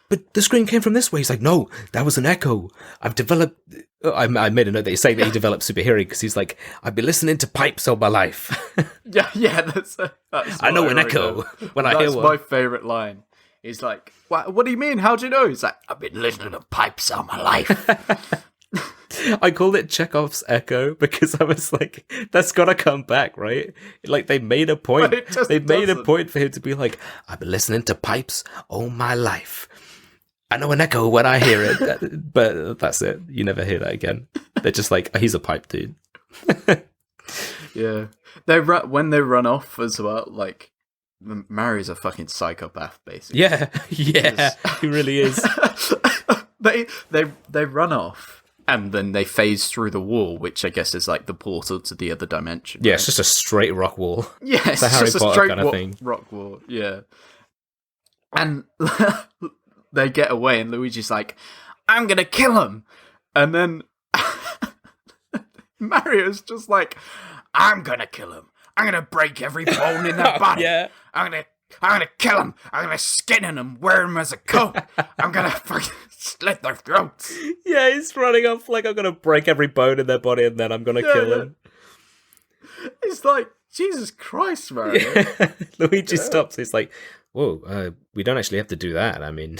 "But the scream came from this way." He's like, "No, that was an echo. I've developed..." I made a note that he's saying that he developed super hearing, because he's like, "I've been listening to pipes all my life." Yeah, that's I know an echo when I hear one. That's my favourite line. He's like, what do you mean? How do you know? He's like, I've been listening to pipes all my life. I called it Chekhov's echo because I was like, that's gotta come back, right? Like, they made a point. They made a point for him to be like, "I've been listening to pipes all my life. I know an echo when I hear it." But that's it. You never hear that again. They're just like, "Oh, he's a pipe dude." Yeah. When they run off as well, like, Mario's a fucking psychopath, basically. Yeah, he really is. They run off, and then they phase through the wall, which I guess is like the portal to the other dimension. Yeah, right? it's just a straight rock wall. Yeah, it's a Harry just a Potter straight kind of thing. rock wall. Yeah, and they get away, and Luigi's like, "I'm gonna kill him," and then Mario's just like, I'm gonna kill him. I'm gonna break every bone in their body. Yeah. I'm gonna kill him. I'm gonna skin him and wear him as a coat. I'm gonna fucking slit their throats. Yeah, he's running off like, "I'm gonna break every bone in their body and then I'm gonna kill him." It's like, Jesus Christ, Mario. Luigi stops. He's like, whoa, we don't actually have to do that. I mean,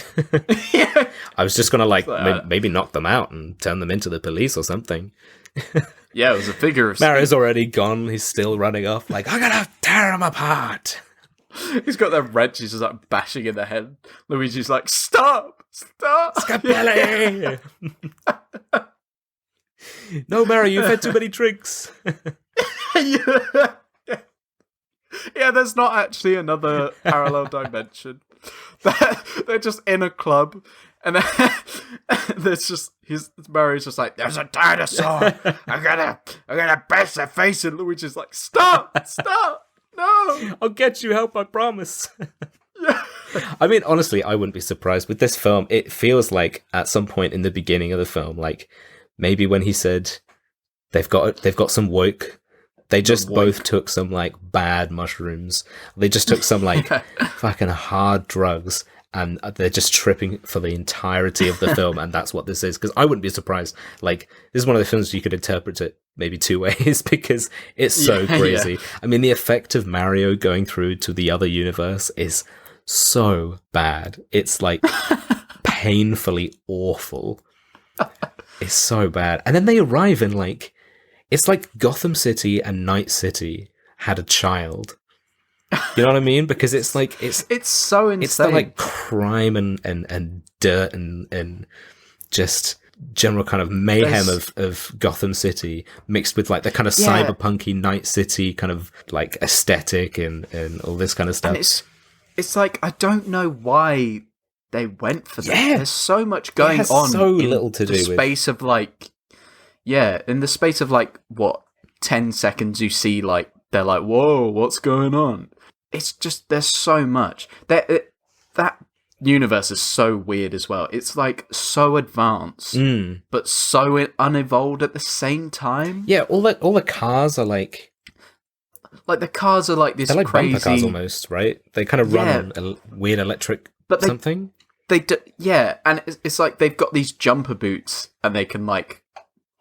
Yeah. I was just going to like, maybe knock them out and turn them into the police or something. Yeah, it was a figure of Mario's already gone. He's still running off like, I'm going to tear him apart. He's got that wrench. He's just like bashing in the head. Luigi's like, stop. Scapelli! No, Mario, you've had too many drinks. Yeah. Yeah, there's not actually another parallel dimension. They're just in a club, and then there's just Mario's just like, there's a dinosaur. I'm gonna bash their face, and Luigi's like, stop, no. I'll get you help, I promise. Yeah. I mean, honestly, I wouldn't be surprised with this film. It feels like at some point in the beginning of the film, like maybe when he said they've got some woke. They just both took some like bad mushrooms. They just took some like fucking hard drugs, and they're just tripping for the entirety of the film, and that's what this is. Because I wouldn't be surprised. Like, this is one of the films you could interpret it maybe two ways because it's so crazy. Yeah. I mean, the effect of Mario going through to the other universe is so bad. It's like painfully awful. It's so bad. And then they arrive in like, it's like Gotham City and Night City had a child. You know what I mean? Because it's like it's so insane. It's the like crime and dirt and just general kind of mayhem of Gotham City mixed with like the kind of cyberpunky Night City kind of like aesthetic and all this kind of stuff. And it's like, I don't know why they went for that. Yeah. There's so much going on. So little to do with space of like. Yeah, in the space of like, 10 seconds you see like, they're like, whoa, what's going on? It's just, there's so much. That universe is so weird as well. It's like so advanced, but so unevolved at the same time. Yeah, all the cars are like... Like the cars are like this they're like crazy... bumper cars almost, right? They kind of run on a weird electric something. They do, yeah, and it's like they've got these jumper boots and they can like...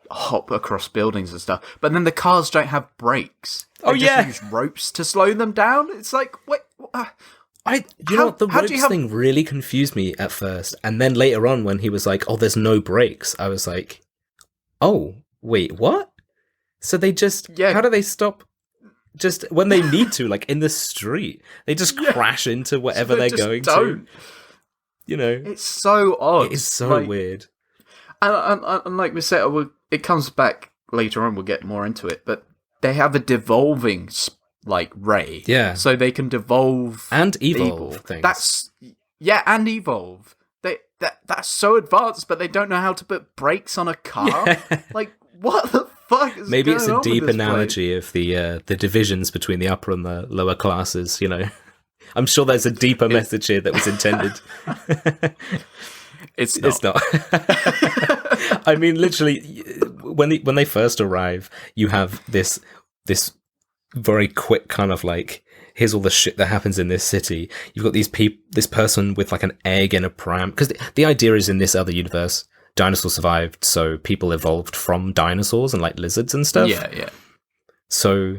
hop across buildings and stuff, but then the cars don't have brakes. They just use ropes to slow them down. It's like, wait, you know what, the ropes thing really confused me at first, and then later on when he was like, oh, there's no brakes, I was like, oh, wait, what? So they just, how do they stop? Just when they need to, like in the street, they just crash into whatever they're going to. You know, it's so odd. It is so weird. And like we said, it comes back later on. We'll get more into it, but they have a devolving like ray, so they can devolve and evolve things. And evolve. That's so advanced, but they don't know how to put brakes on a car. Yeah. Like, what the fuck is maybe going it's a on deep with this analogy of the divisions between the upper and the lower classes. You know, I'm sure there's a deeper message here that was intended. It's not. I mean, literally, when they first arrive, you have this very quick kind of like, here's all the shit that happens in this city. You've got this person with like an egg in a pram, because the idea is in this other universe, dinosaurs survived, so people evolved from dinosaurs and like lizards and stuff. Yeah. So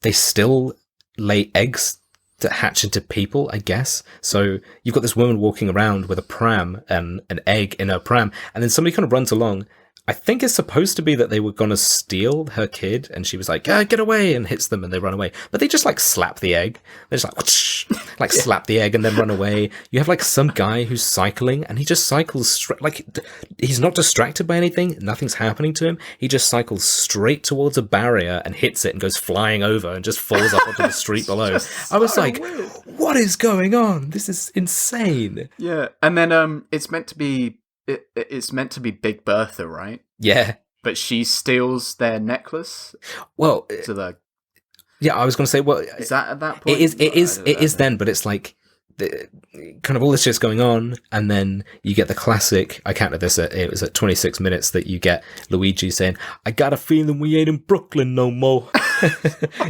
they still lay eggs that hatch into people, I guess. So you've got this woman walking around with a pram and an egg in her pram, and then somebody kind of runs along. I think it's supposed to be that they were going to steal her kid, and she was like, get away, and hits them, and they run away. But they just, like, slap the egg. They just, like, whoosh, like, slap the egg and then run away. You have, like, some guy who's cycling, and he just cycles straight, like, he's not distracted by anything. Nothing's happening to him. He just cycles straight towards a barrier and hits it and goes flying over and just falls up onto the street below. I was like, weird. What is going on? This is insane. Yeah, and then it's meant to be... It's meant to be Big Bertha, right? Yeah. But she steals their necklace. Well, yeah, I was going to say, well, is that at that point? It is then, but it's like kind of all this shit's going on, and then you get the classic. I counted this it was at 26 minutes that you get Luigi saying, "I got a feeling we ain't in Brooklyn no more,"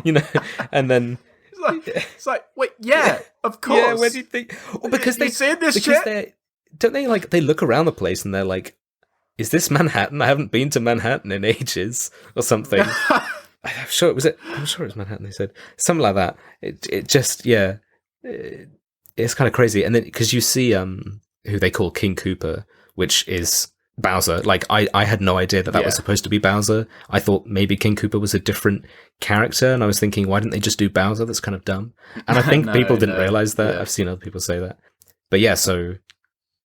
you know, and then. It's like, wait, yeah, of course. Yeah, where do you think? Well, because they said this shit. Don't they like, they look around the place and they're like, is this Manhattan? I haven't been to Manhattan in ages or something. I'm sure it was Manhattan. They said something like that. It just it's kind of crazy. And then because you see who they call King Koopa, which is Bowser. Like I had no idea that was supposed to be Bowser. I thought maybe King Koopa was a different character, and I was thinking, why didn't they just do Bowser? That's kind of dumb. And I think people didn't realize that. I've seen other people say that. But yeah, so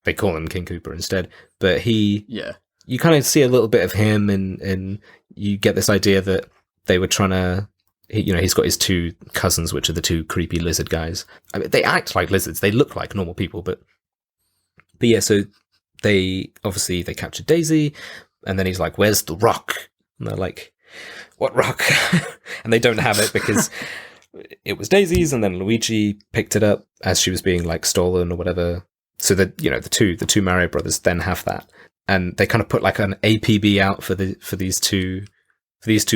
they call him King Koopa instead. But you kind of see a little bit of him, and you get this idea that they were trying to, he's got his two cousins, which are the two creepy lizard guys. I mean, they act like lizards. They look like normal people, but yeah, so they captured Daisy, and then he's like, where's the rock? And they're like, what rock? And they don't have it because it was Daisy's, and then Luigi picked it up as she was being like stolen or whatever. So that, the two Mario brothers then have that, and they kind of put like an APB out for these two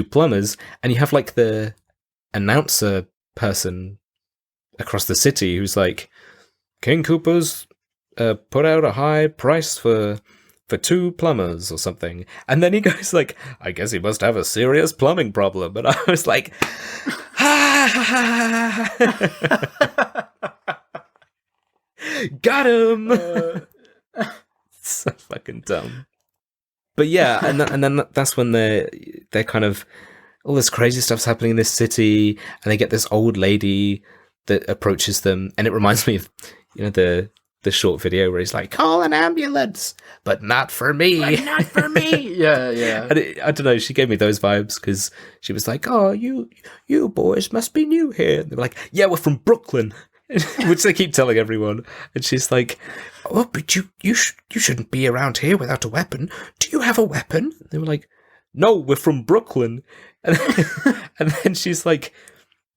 plumbers, and you have like the announcer person across the city who's like, King Koopa's put out a high price for two plumbers or something, and then he goes like, I guess he must have a serious plumbing problem. And I was like, got him. So fucking dumb. But yeah, and then that's when they're kind of, all this crazy stuff's happening in this city, and they get this old lady that approaches them, and it reminds me of the short video where he's like, call an ambulance, but not for me. But not for me. Yeah. And I don't know, she gave me those vibes because she was like, oh, you boys must be new here. And they were like, yeah, we're from Brooklyn, which they keep telling everyone. And she's like, oh, but you shouldn't be around here without a weapon. Do you have a weapon? And they were like, no, we're from Brooklyn. And then she's like,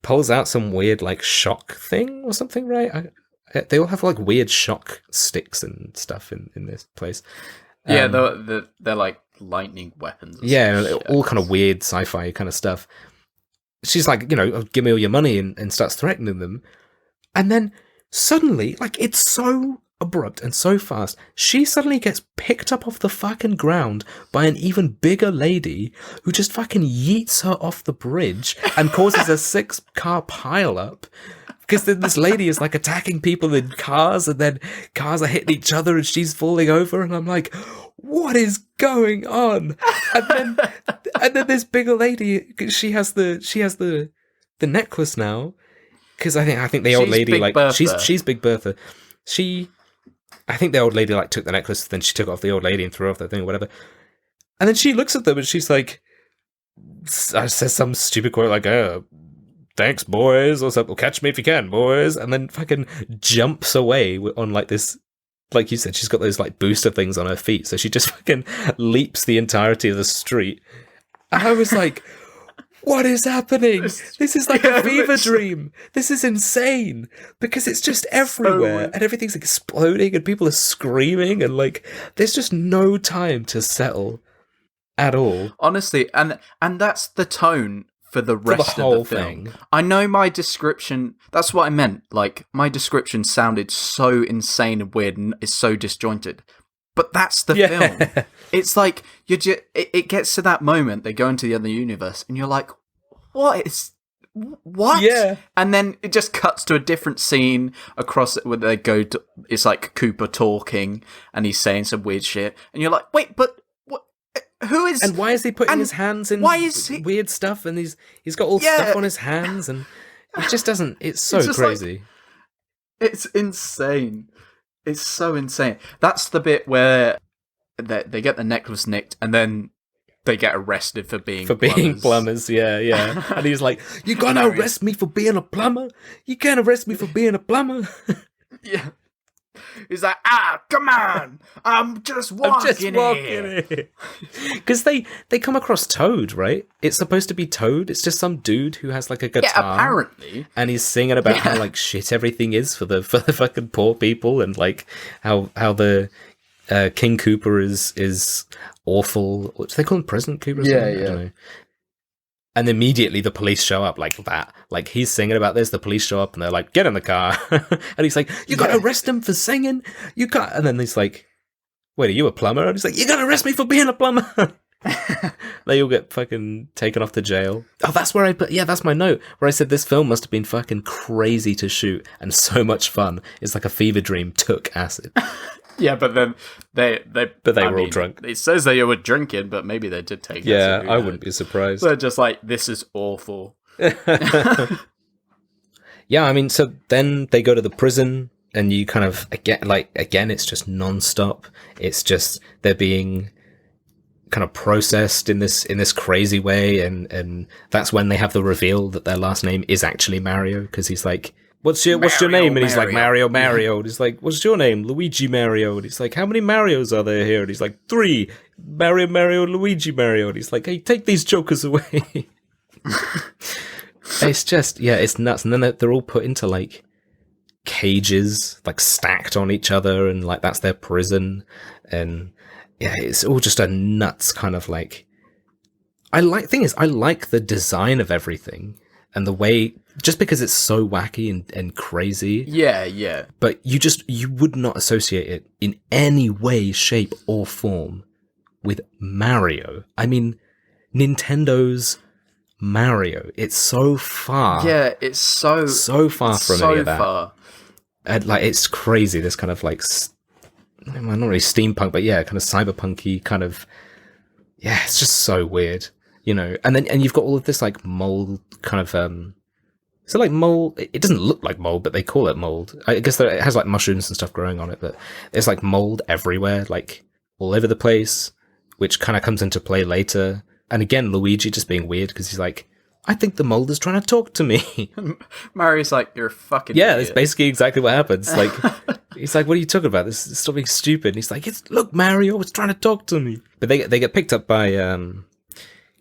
pulls out some weird like shock thing or something, right? They all have like weird shock sticks and stuff in this place. Yeah, they're like lightning weapons. Yeah, all kind of weird sci-fi kind of stuff. She's like, give me all your money, and starts threatening them. And then suddenly, like, it's so abrupt and so fast, she suddenly gets picked up off the fucking ground by an even bigger lady who just fucking yeets her off the bridge and causes a 6-car pile-up. Because then this lady is like attacking people in cars, and then cars are hitting each other, and she's falling over, and I'm like, what is going on? And then this bigger lady, she has the necklace now, because I think the old lady Big like Bertha. she's Big Bertha. I think the old lady like took the necklace, then she took off the old lady and threw off that thing or whatever. And then she looks at them and she's like, says some stupid quote like, thanks, boys, or something. Catch me if you can, boys. And then fucking jumps away on like this, like you said, she's got those like booster things on her feet. So she just fucking leaps the entirety of the street. And I was like, what is happening? This is like a fever dream. This is insane. Because it's just everywhere, and everything's exploding, and people are screaming, and like, there's just no time to settle at all. Honestly, and that's the tone for the rest whole of the film. thing. I know my description, that's what I meant. Like, my description sounded so insane and weird and is so disjointed. But that's the film. It's like, it gets to that moment, they go into the other universe, and you're like, what? Yeah. And then it just cuts to a different scene across it where they go to, it's like Cooper talking, and he's saying some weird shit, and you're like, wait, but who is... And why is he putting his hands in weird stuff, and he's got all stuff on his hands, and it just doesn't... It's so crazy. It's insane. It's so insane. That's the bit where they get the necklace nicked, and then they get arrested for being plumbers. Yeah. And he's like, you gonna arrest me for being a plumber? You can't arrest me for being a plumber. Yeah. He's like, come on, I'm just walking here. Because they come across Toad, right? It's supposed to be Toad. It's just some dude who has like a guitar. Yeah, apparently. And he's singing about how like shit everything is for the fucking poor people, and like how the King Koopa is awful. What do they call him? President Koopa? Yeah. I don't know. And immediately the police show up like that. Like, he's singing about this, the police show up and they're like, get in the car. And he's like, you gotta arrest him for singing. You can't. And then he's like, wait, are you a plumber? And he's like, you gotta arrest me for being a plumber. They all get fucking taken off to jail. Oh, that's where that's my note, where I said this film must have been fucking crazy to shoot and so much fun. It's like a fever dream took acid. Yeah, but then they were all drunk. It says they were drinking, but maybe they did take Yeah, acid. I wouldn't be surprised. They're just like, this is awful. Yeah, I mean, so then they go to the prison, and you kind of, again, it's just non-stop. It's just, they're being kind of processed in this crazy way, and that's when they have the reveal that their last name is actually Mario, because he's like, what's your name? And he's like, Mario. And he's like, what's your name? Luigi Mario. And he's like, how many Marios are there here? And he's like, 3. Mario, Luigi Mario. And he's like, hey, take these jokers away. It's just, yeah, it's nuts. And then they're all put into like cages, like stacked on each other, and like that's their prison. And yeah, it's all just a nuts kind of like, I like the design of everything and the way, just because it's so wacky and crazy. Yeah. But you would not associate it in any way, shape or form with Mario. I mean, Nintendo's Mario. It's so far. Yeah, it's so far from any of that. Far. And like, it's crazy. This kind of like, not really steampunk, but yeah, kind of cyberpunky kind of. Yeah, it's just so weird, you know. And you've got all of this like mold kind of. So like mold, it doesn't look like mold, but they call it mold. I guess it has like mushrooms and stuff growing on it, but there's like mold everywhere, like all over the place, which kind of comes into play later. And again, Luigi just being weird because he's like, I think the mold is trying to talk to me. Mario's like, you're a fucking yeah, idiot. That's basically exactly what happens. Like, he's like, what are you talking about? This is stop being stupid. And he's like, look, Mario, it's trying to talk to me. But they get picked up by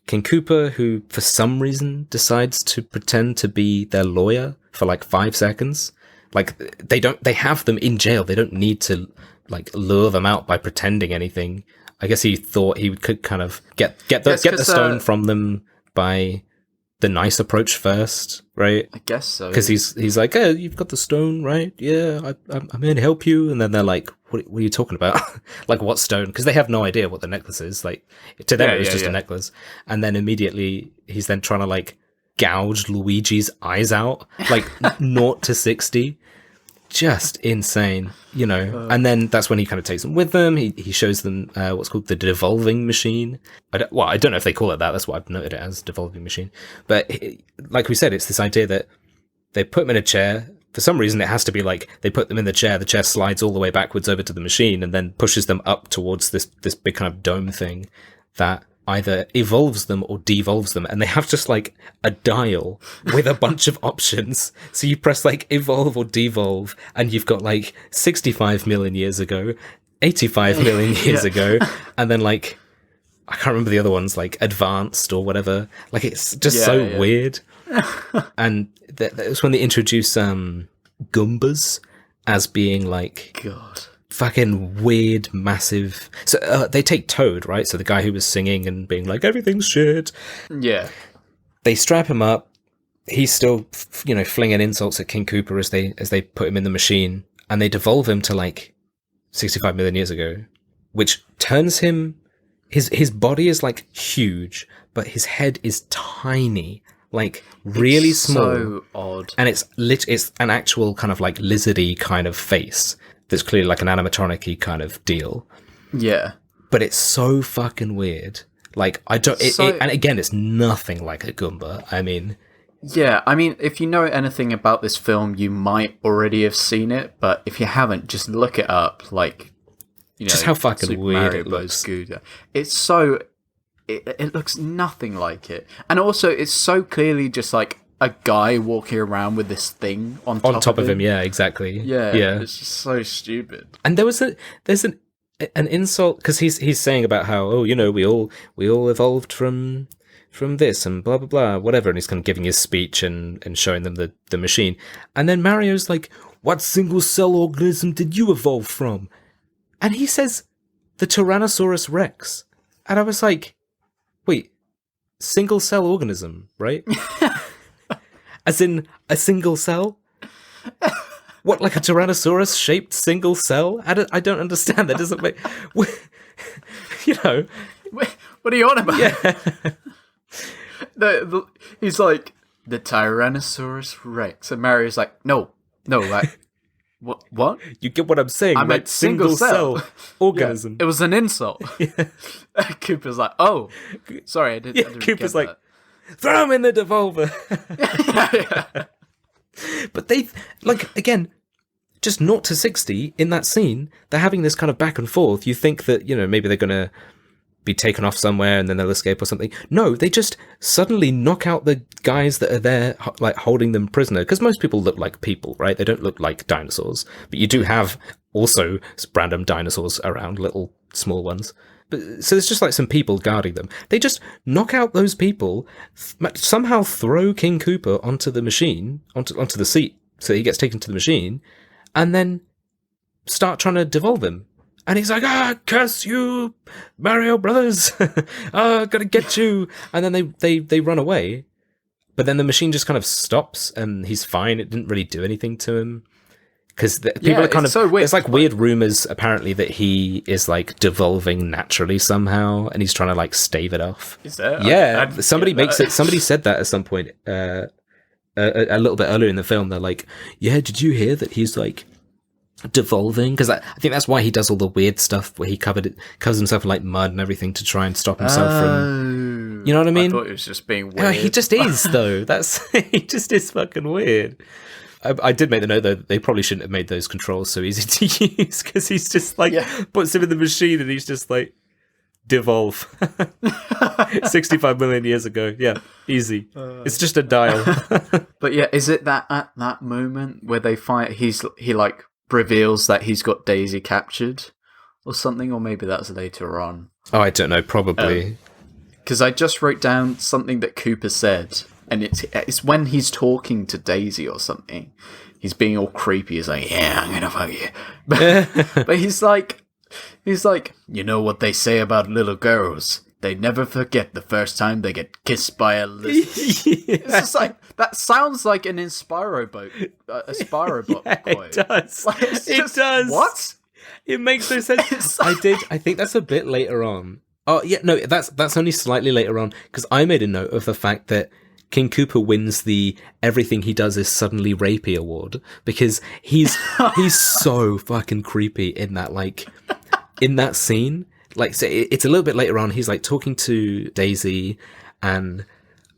King Koopa, who for some reason decides to pretend to be their lawyer for like 5 seconds. Like, they have them in jail. They don't need to like lure them out by pretending anything. I guess he thought he could kind of get the stone from them by the nice approach first, right? I guess so. Because he's like, hey, you've got the stone, right? Yeah, I'm here to help you. And then they're like, what are you talking about? Like, what stone? Because they have no idea what the necklace is. Like, to them, it was just a necklace. And then immediately, he's then trying to, like, gouge Luigi's eyes out. Like, 0 to 60. Just insane, you know. And then that's when he kind of takes them with them. He shows them what's called the devolving machine. I don't know if they call it that. That's what I've noted it as, devolving machine. But like we said, it's this idea that they put them in a chair. For some reason, it has to be like they put them in the chair slides all the way backwards over to the machine and then pushes them up towards this big kind of dome thing that either evolves them or devolves them, and they have just like a dial with a bunch of options. So you press like evolve or devolve, and you've got like 65 million years ago, 85 million years ago, and then like I can't remember the other ones, like advanced or whatever. Like it's just weird. And that's when they introduce Goombas as being like God. Fucking weird, massive. So they take Toad, right? So the guy who was singing and being like, everything's shit. Yeah. They strap him up. He's still, flinging insults at King Koopa as they put him in the machine, and they devolve him to like 65 million years ago, which turns him. His body is like huge, but his head is tiny, like really small. So odd. And it's an actual kind of like lizardy kind of face. That's clearly like an animatronic-y kind of deal. Yeah. But it's so fucking weird. Like, and again, it's nothing like a Goomba. I mean... Yeah, I mean, if you know anything about this film, you might already have seen it, but if you haven't, just look it up, like, just how fucking Super weird Mario it looks. Gouda. It's so... It looks nothing like it. And also, it's so clearly just like a guy walking around with this thing on top of him. Yeah, exactly. Yeah, it's just so stupid. And there's an insult because he's saying about how we all evolved from this and blah blah blah whatever, and he's kind of giving his speech and showing them the machine, and then Mario's like, what single cell organism did you evolve from? And he says the Tyrannosaurus Rex, and I was like, wait, single cell organism, right? As in a single cell? What, like a Tyrannosaurus-shaped single cell? I don't understand. That doesn't make... What are you on about? Yeah. He's like, the Tyrannosaurus Rex. And Mario's like, no, like, what? You get what I'm saying? I like meant single cell. organism. Yeah, it was an insult. Yeah. Cooper's like, oh, sorry, I didn't Cooper's get like, that. throw him in the devolver. Yeah. But they, like, again, just 0 to 60 in that scene, they're having this kind of back and forth. You think that, you know, maybe they're going to be taken off somewhere and then they'll escape or something. No, they just suddenly knock out the guys that are there, like, holding them prisoner. Because most people look like people, right? They don't look like dinosaurs. But you do have also random dinosaurs around, little small ones. But so there's just like some people guarding them. They just knock out those people, somehow throw King Koopa onto the machine, onto the seat, so he gets taken to the machine, and then start trying to devolve him. And he's like, curse you, Mario Brothers! Gotta get you! And then they run away. But then the machine just kind of stops, and he's fine. It didn't really do anything to him. Because people are kind of... so weird. There's like weird rumours, apparently, that he is like devolving naturally somehow, and he's trying to like stave it off. Is there? Yeah, somebody said that at some point a little bit earlier in the film. They're like, yeah, did you hear that he's like devolving? Because I think that's why he does all the weird stuff where he covers himself in like mud and everything to try and stop himself from, you know what I mean? I thought it was just being weird. No, he just is though. He just is fucking weird. I did make the note though that they probably shouldn't have made those controls so easy to use, because he's just like puts him in the machine and he's just like devolve. 65 million years ago, yeah, easy. It's just a dial. But yeah, is it that at that moment where they fight, he like reveals that he's got Daisy captured or something, or maybe that's later on. Oh, I don't know, probably. Because I just wrote down something that Cooper said, and it's when he's talking to Daisy or something. He's being all creepy. He's like, yeah, I'm gonna fuck you. But he's like, you know what they say about little girls? They never forget the first time they get kissed by a lizard. It's just like, that sounds like an Inspirobot quote. It does. Like, It does. What? It makes no sense. I think that's a bit later on. Oh yeah, no, that's only slightly later on, because I made a note of the fact that King Koopa wins the everything he does is suddenly rapey award, because he's so fucking creepy in that scene. Like, so it's a little bit later on. He's like talking to Daisy, and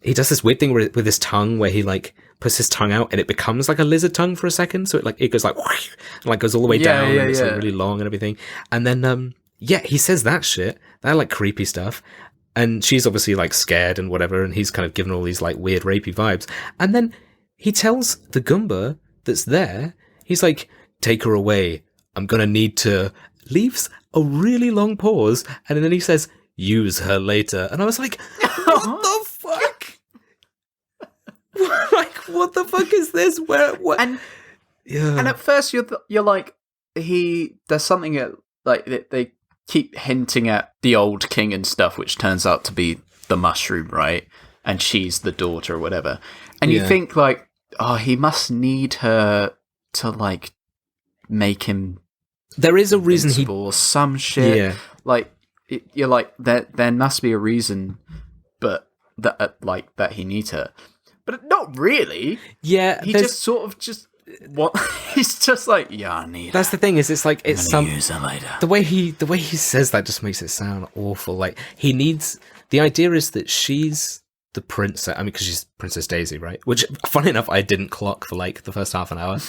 he does this weird thing with his tongue where he like puts his tongue out and it becomes like a lizard tongue for a second. So it goes like, whoosh, and like goes all the way down and it's like really long and everything. And then he says that shit, that like creepy stuff. And she's obviously like scared and whatever, and he's kind of given all these like weird rapey vibes. And then he tells the Goomba that's there, he's like, take her away. I'm gonna need to... Leaves a really long pause, and then he says, use her later. And I was like, what the fuck? Like, what the fuck is this? What? And at first you're like, there's something like they keep hinting at the old king and stuff, which turns out to be the mushroom, right? And she's the daughter or whatever. And you think like, oh, he must need her to like make him... There is a reason he... or some shit. Yeah. Like, you're like, there must be a reason, but that he needs her. But not really. Yeah. He just sort of just... What? He's just like, yeah, I need That's her. the thing, is it's like, it's some... use her later. The way he says that just makes it sound awful. Like, he needs... The idea is that she's the princess... I mean, because she's Princess Daisy, right? Which, funny enough, I didn't clock for like the first half an hour.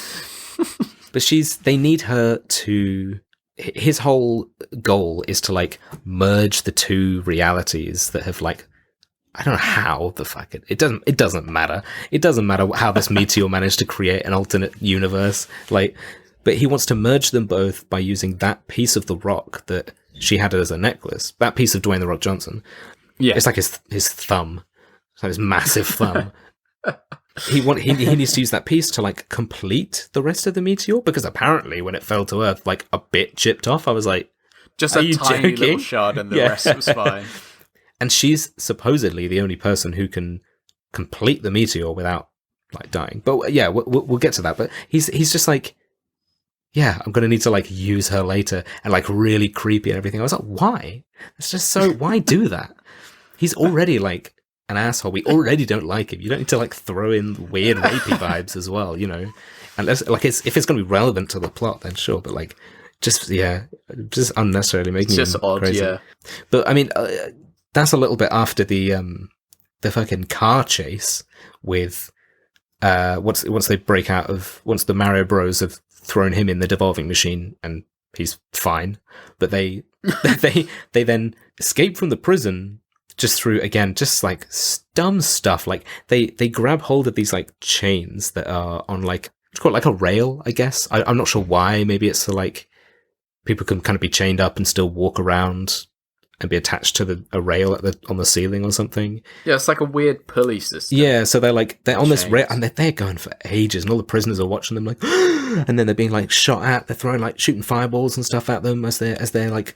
But they need her to... His whole goal is to like merge the two realities that have like... I don't know how the fuck it doesn't matter. It doesn't matter how this meteor managed to create an alternate universe. Like, but he wants to merge them both by using that piece of the rock that she had as a necklace. That piece of Dwayne The Rock Johnson. Yeah. It's like his thumb. It's like his massive thumb. He needs to use that piece to like complete the rest of the meteor, because apparently when it fell to Earth, like a bit chipped off. I was like, just a tiny little shard, and the rest was fine. And she's supposedly the only person who can complete the meteor without like dying. But yeah, we'll get to that. But he's just like, yeah, I'm gonna need to like use her later, and like really creepy and everything. I was like, why? It's just so... Why do that? He's already like an asshole. We already don't like him. You don't need to like throw in weird rapey vibes as well, you know. Unless like if it's going to be relevant to the plot, then sure. But like, just unnecessarily making It's just him odd, crazy. yeah. But I mean, that's a little bit after the fucking car chase with once the Mario Bros have thrown him in the devolving machine and he's fine, but they then escape from the prison just through, again, just like dumb stuff. Like they grab hold of these like chains that are on like, it's called like a rail, I guess. I'm not sure why. Maybe it's so like people can kind of be chained up and still walk around and be attached to a rail on the ceiling or something. Yeah, it's like a weird pulley system. Yeah, so they're on this rail and they're going for ages, and all the prisoners are watching them like, and then they're being like shot at. They're throwing like shooting fireballs and stuff at them as they're like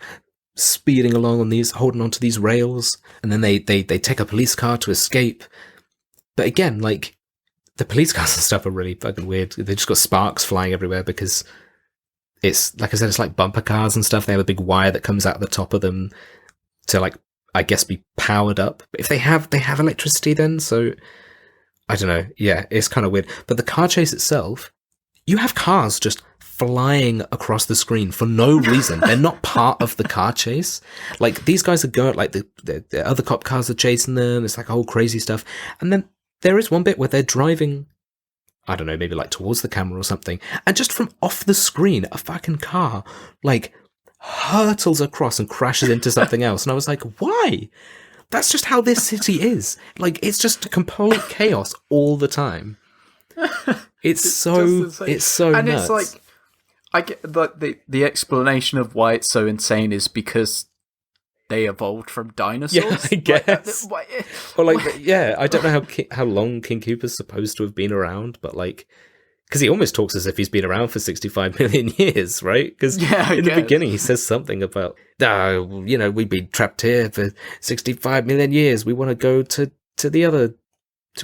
speeding along on these, holding onto these rails, and then they take a police car to escape. But again, like the police cars and stuff are really fucking weird. They just got sparks flying everywhere because it's like I said, it's like bumper cars and stuff. They have a big wire that comes out the top of them to like, I guess, be powered up. But if they have electricity then, so I don't know. Yeah, it's kind of weird. But the car chase itself, you have cars just flying across the screen for no reason. They're not part of the car chase. Like these guys are going, like the other cop cars are chasing them. It's like whole crazy stuff. And then there is one bit where they're driving, I don't know, maybe like towards the camera or something, and just from off the screen, a fucking car like hurtles across and crashes into something else. And I was like, why? That's just how this city is. Like, it's just complete chaos all the time. It's so and nuts. It's like, I get like the explanation of why it's so insane is because they evolved from dinosaurs. Yeah, I guess. Or like, yeah, I don't know how long King Koopa's supposed to have been around, but like, because he almost talks as if he's been around for 65 million years, right? Because in the beginning he says something about, we've been trapped here for 65 million years. We want to go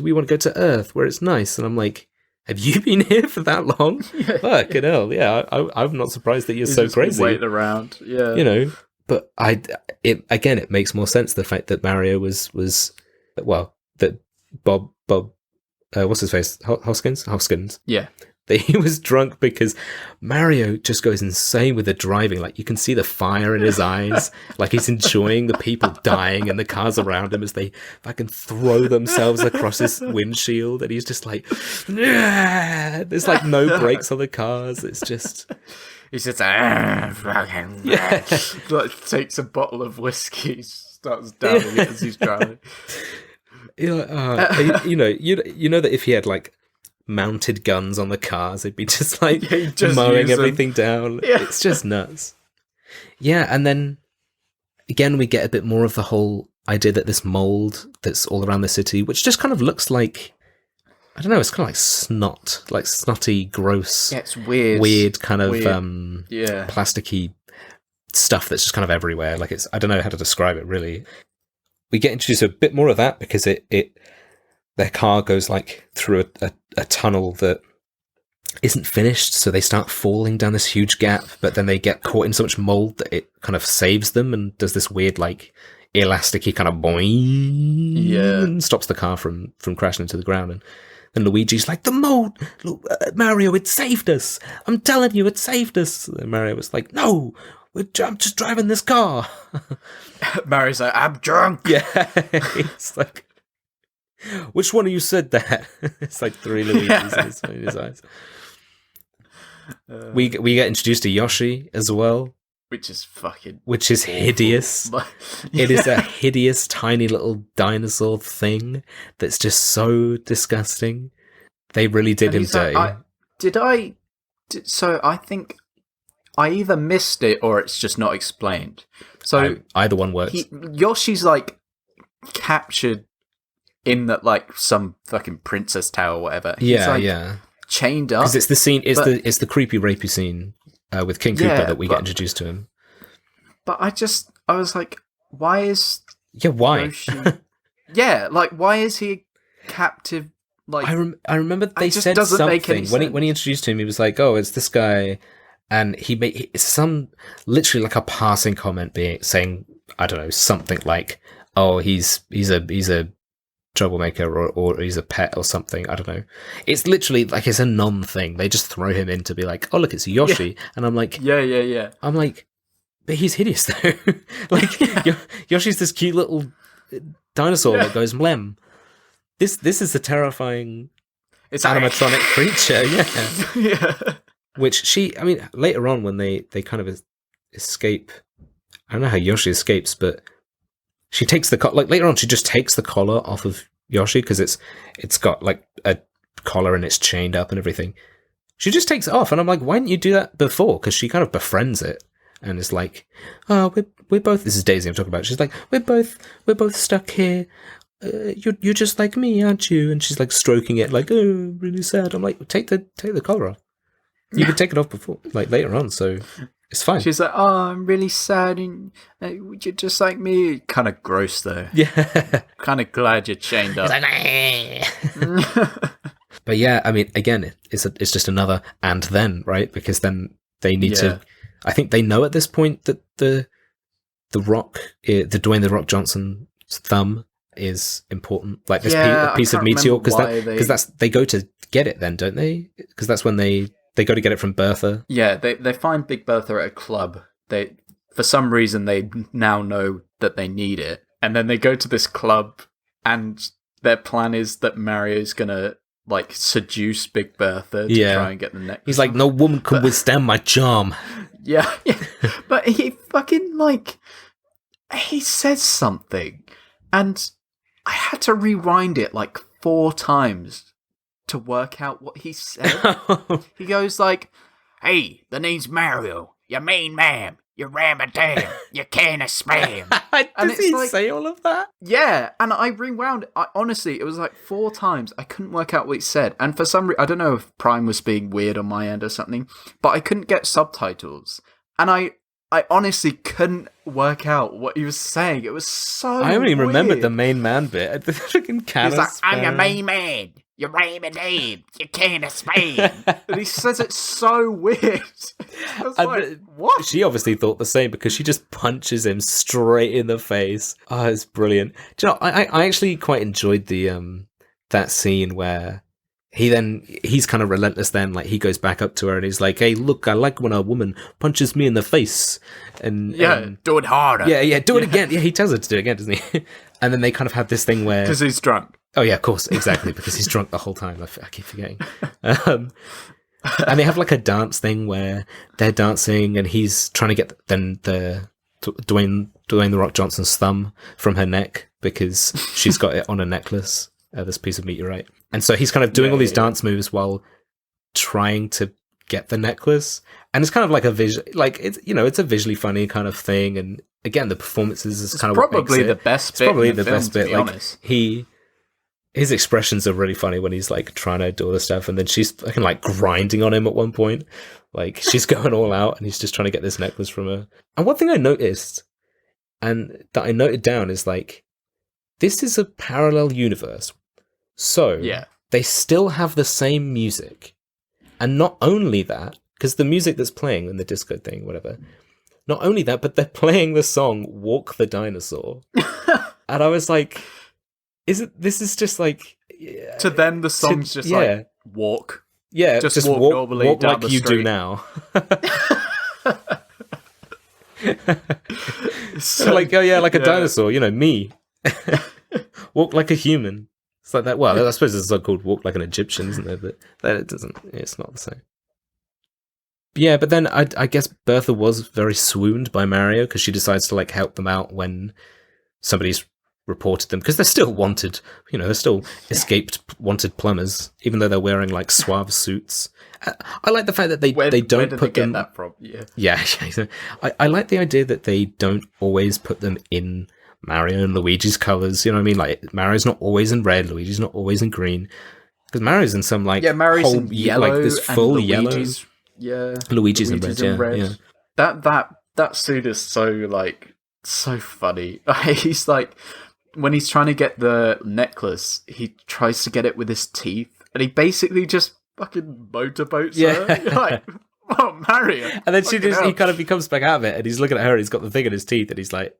we want to go to Earth where it's nice. And I'm like, have you been here for that long? Fucking hell, yeah. I'm not surprised that you're so crazy. Waiting around, yeah. You know, but it makes more sense, the fact that Mario was that Bob, what's his face? Hoskins. Yeah. That he was drunk because Mario just goes insane with the driving. Like, you can see the fire in his eyes. Like, he's enjoying the people dying and the cars around him as they fucking throw themselves across his windshield. And he's just like, yeah. There's like no brakes on the cars. It's just... He's just fucking... Yeah. Like, takes a bottle of whiskey, starts downing it as he's driving. You're like, you know that if he had like mounted guns on the cars, he'd be just like mowing everything down. Yeah. It's just nuts. Yeah, and then again we get a bit more of the whole idea that this mold that's all around the city, which just kind of looks like, I don't know, it's kind of like snot, like snotty, gross. Yeah, it's weird kind of plasticky stuff that's just kind of everywhere. Like, it's, I don't know how to describe it really. We get introduced to a bit more of that because their car goes like through a tunnel that isn't finished, so they start falling down this huge gap, but then they get caught in so much mold that it kind of saves them and does this weird like elasticy kind of boing, and stops the car from crashing into the ground. And then Luigi's like, the mold, Mario, it saved us. I'm telling you, it saved us. And Mario was like, no, I'm just driving this car. Mario's like, I'm drunk. Yeah. It's like, which one of you said that? It's like 3 Luigi's in his eyes. We get introduced to Yoshi as well. Which is hideous. It is a hideous, tiny little dinosaur thing that's just so disgusting. They really did him dirty. So I think I either missed it or it's just not explained. So either one works. Yoshi's like captured in that like some fucking princess tower or whatever. He's chained up. Because it's the scene. It's the creepy rapey scene with King Koopa that we get introduced to him. But I was like, why is why? Yoshi... like why is he captive? Like I remember they said something when he introduced him. He was like, "Oh, it's this guy." And he made some literally like a passing comment saying, I don't know, something like, oh, he's a troublemaker or he's a pet or something. I don't know. It's literally like it's a non-thing. They just throw him in to be like, oh look, it's Yoshi, and I'm like, Yeah. I'm like, but he's hideous though. Like Yoshi's this cute little dinosaur that goes mlem. This is a terrifying animatronic creature. Yeah. Which later on when they kind of escape, I don't know how Yoshi escapes, but she takes the later on she just takes the collar off of Yoshi because it's got like a collar and it's chained up and everything. She just takes it off, and I'm like, why didn't you do that before? Because she kind of befriends it and is like, oh, we're both. This is Daisy I'm talking about. She's like, we're both stuck here. You're just like me, aren't you? And she's like stroking it, like, oh, really sad. I'm like, take the collar off. You could take it off before, like later on, so it's fine. She's like, oh, I'm really sad, and you're just like me. Kind of gross though. Yeah. Kind of glad you're chained up. But yeah, I mean, again, it's just another and then, right? Because then they need to. I think they know at this point that the Dwayne the Rock Johnson's thumb is important, like this piece of meteor, because they go to get it then, don't they? Because that's when they go to get it from Bertha. Yeah, they find Big Bertha at a club. For some reason they now know that they need it, and then they go to this club, and their plan is that Mario's gonna like seduce Big Bertha to try and get the necklace. He's like, no woman can withstand my charm. Yeah. But he fucking he says something, and I had to rewind it like 4 times to work out what he said. He goes like, Hey, the name's Mario. Your main man. You ram a dam. You can of spam. Does he say all of that? Yeah, and I rewound it. Honestly, it was like 4 times. I couldn't work out what he said. And for some reason, I don't know if Prime was being weird on my end or something, but I couldn't get subtitles. And I honestly couldn't work out what he was saying. It was so I only weird. remembered the main man bit. The freaking can He's like, I'm your main man. You ram a dam. You can of spam. And he says it so weird. I was like, what? She obviously thought the same because she just punches him straight in the face. Oh, it's brilliant. Do you know, I actually quite enjoyed the that scene where he's kind of relentless then, like he goes back up to her and he's like, hey, look, I like when a woman punches me in the face. And do it harder. Yeah, do it again. Yeah, he tells her to do it again, doesn't he? And then they kind of have this thing where... Because he's drunk. Oh yeah, of course, exactly, because he's drunk the whole time. I keep forgetting. And they have like a dance thing where they're dancing and he's trying to get the Dwayne the Rock Johnson's thumb from her neck because she's got it on a necklace, this piece of meteorite. And so he's kind of doing all these dance moves while trying to get the necklace. And it's kind of like it's a visually funny kind of thing. And again, the performances is kind of what makes it. The best bit. Probably the best bit. Like honest. His expressions are really funny when he's like trying to do all this stuff, and then she's fucking like grinding on him at one point. Like she's going all out, and he's just trying to get this necklace from her. And one thing I noticed, and that I noted down, is like this is a parallel universe, so they still have the same music, and not only that, because the music that's playing in the disco thing, whatever. Not only that, but they're playing the song "Walk the Dinosaur," and I was like. This is just like... to them, the song's just like, walk. Yeah, just walk normally walk down like the you street. do now. So like, oh yeah, like a dinosaur, me. Walk like a human. It's like that. Well, I suppose it's called walk like an Egyptian, isn't there? But it's not the same. Yeah, but then I guess Bertha was very swooned by Mario because she decides to like help them out when somebody's reported them because they're still wanted, they're still escaped wanted plumbers, even though they're wearing like suave suits. I like the fact that they don't put them. Get that from? Yeah. I like the idea that they don't always put them in Mario and Luigi's colors. You know what I mean? Like Mario's not always in red, Luigi's not always in green, because Mario's in some like Mario's in yellow, like this full yellow. Luigi's in red. Yeah. That suit is so funny. He's like. When he's trying to get the necklace, he tries to get it with his teeth, and he basically just fucking motorboats her. You're like, oh, Mario. And then he kind of comes back out of it, and he's looking at her, and he's got the thing in his teeth, and he's like,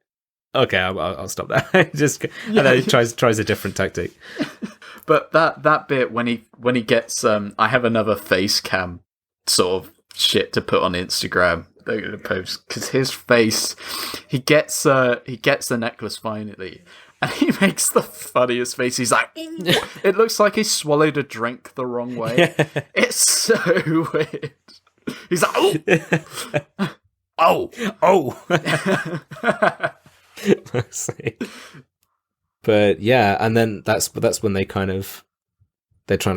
Okay, I'll stop that. Just and then he tries a different tactic. But that bit when he gets I have another face cam sort of shit to put on Instagram. They're gonna post because his face, he gets the necklace finally, and he makes the funniest face. He's like, it looks like he swallowed a drink the wrong way. It's so weird. He's like, oh. Let's see. But yeah, and then that's when they're trying to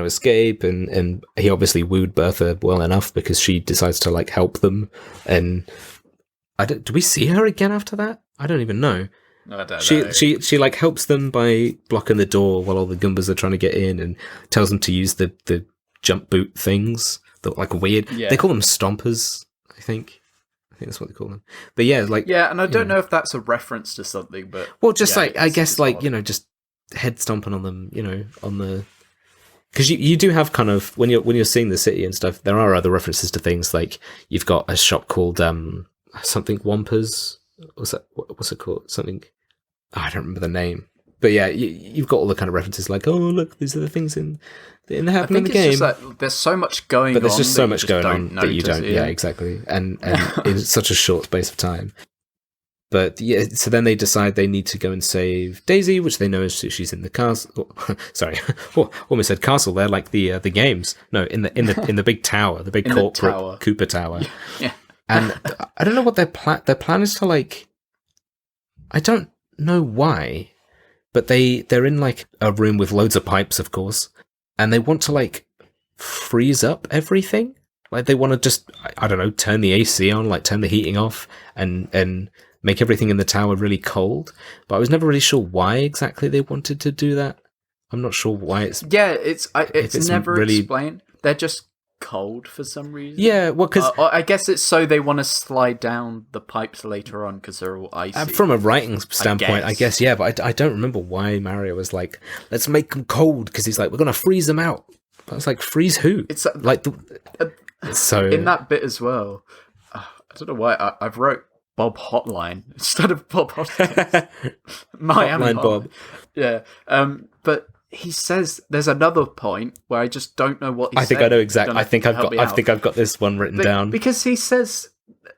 escape, and he obviously wooed Bertha well enough because she decides to like help them. And do we see her again after that? I don't even know. I don't know. She like helps them by blocking the door while all the Goombas are trying to get in, and tells them to use the jump boot things that like weird. Yeah. They call them stompers, I think. I think that's what they call them. But yeah, like and I don't know if that's a reference to something, but just like I guess like odd. Just head stomping on them, on the. Because you do have kind of when you're seeing the city and stuff, there are other references to things like you've got a shop called something Wampers. What's it called? Something I don't remember the name. But yeah, you've got all the kind of references like, oh look, these are the things in the happen in the game. Just like, there's so much going on. But there's just so much going on that you don't. Yeah, exactly. And in such a short space of time. But yeah, so then they decide they need to go and save Daisy, which they know she's in the castle. Sorry, almost said castle there, like the games. No, in the big tower, the big corporate Cooper Tower. Yeah. And I don't know what their plan is to like. I don't know why, but they're in like a room with loads of pipes, of course, and they want to like freeze up everything. Like they want to just I don't know, turn the AC on, like turn the heating off, and make everything in the tower really cold. But I was never really sure why exactly they wanted to do that. I'm not sure why it's... Yeah, it's never really explained. They're just cold for some reason. Yeah, well, because... I guess it's so they want to slide down the pipes later on because they're all icy. From a writing standpoint, I guess, yeah, but I don't remember why Mario was like, let's make them cold, because he's like, we're going to freeze them out. I was like, freeze who? It's like... It's so... In that bit as well, I don't know why, I've wrote Bob Hotline instead of Bob Hoskins. Miami Bob. Yeah. But he says there's another point where I just don't know what he's saying. I know exactly. I think I've got this one written down. Because he says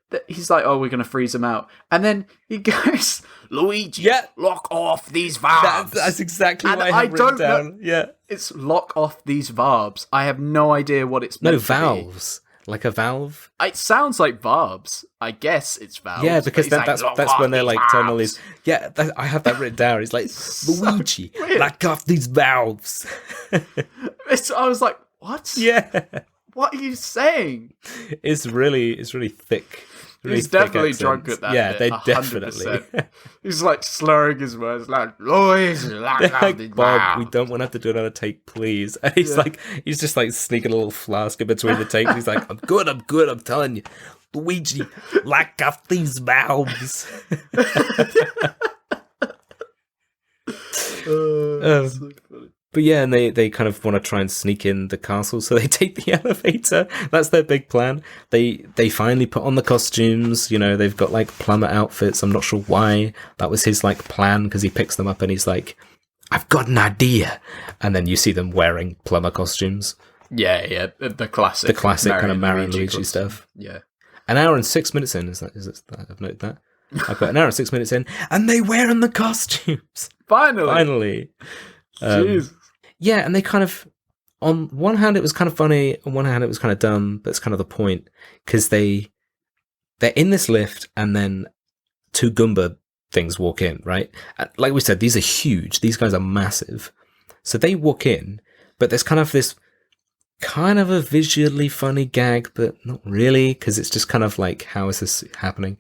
that he's like, oh, we're going to freeze them out. And then he goes, Luigi, lock off these valves. That's exactly what I have written down. Yeah. It's lock off these valves. I have no idea what it's meant to be. Valves. Like a valve? It sounds like valves. I guess it's valves. Yeah, because that's when they're like turning all these... Yeah, I have that written down. He's like, Luigi, lock off these valves. I was like, what? Yeah. What are you saying? It's really thick. Really He's definitely drunk at that. Yeah, bit, they 100%. definitely. He's like slurring his words, like Luigi, like, Bob, we don't want to have to do another take, please. And he's just like sneaking a little flask in between the takes. He's like, I'm good, I'm telling you, Luigi, lock off these valves. So funny. But yeah, and they kind of want to try and sneak in the castle, so they take the elevator. That's their big plan. They finally put on the costumes. They've got like plumber outfits. I'm not sure why. That was his like plan, because he picks them up and he's like, I've got an idea. And then you see them wearing plumber costumes. Yeah, the classic kind of Mario and Luigi stuff. Yeah. An hour and 6 minutes in, is that I've noted that. I've got an hour and 6 minutes in, and they wearing the costumes. Finally. Jeez. Yeah, and they kind of, on one hand it was kind of funny, on one hand it was kind of dumb, but it's kind of the point, because they're in this lift, and then two Goomba things walk in, right? And like we said, these are huge, these guys are massive. So they walk in, but there's kind of this, kind of a visually funny gag, but not really, because it's just kind of like, how is this happening?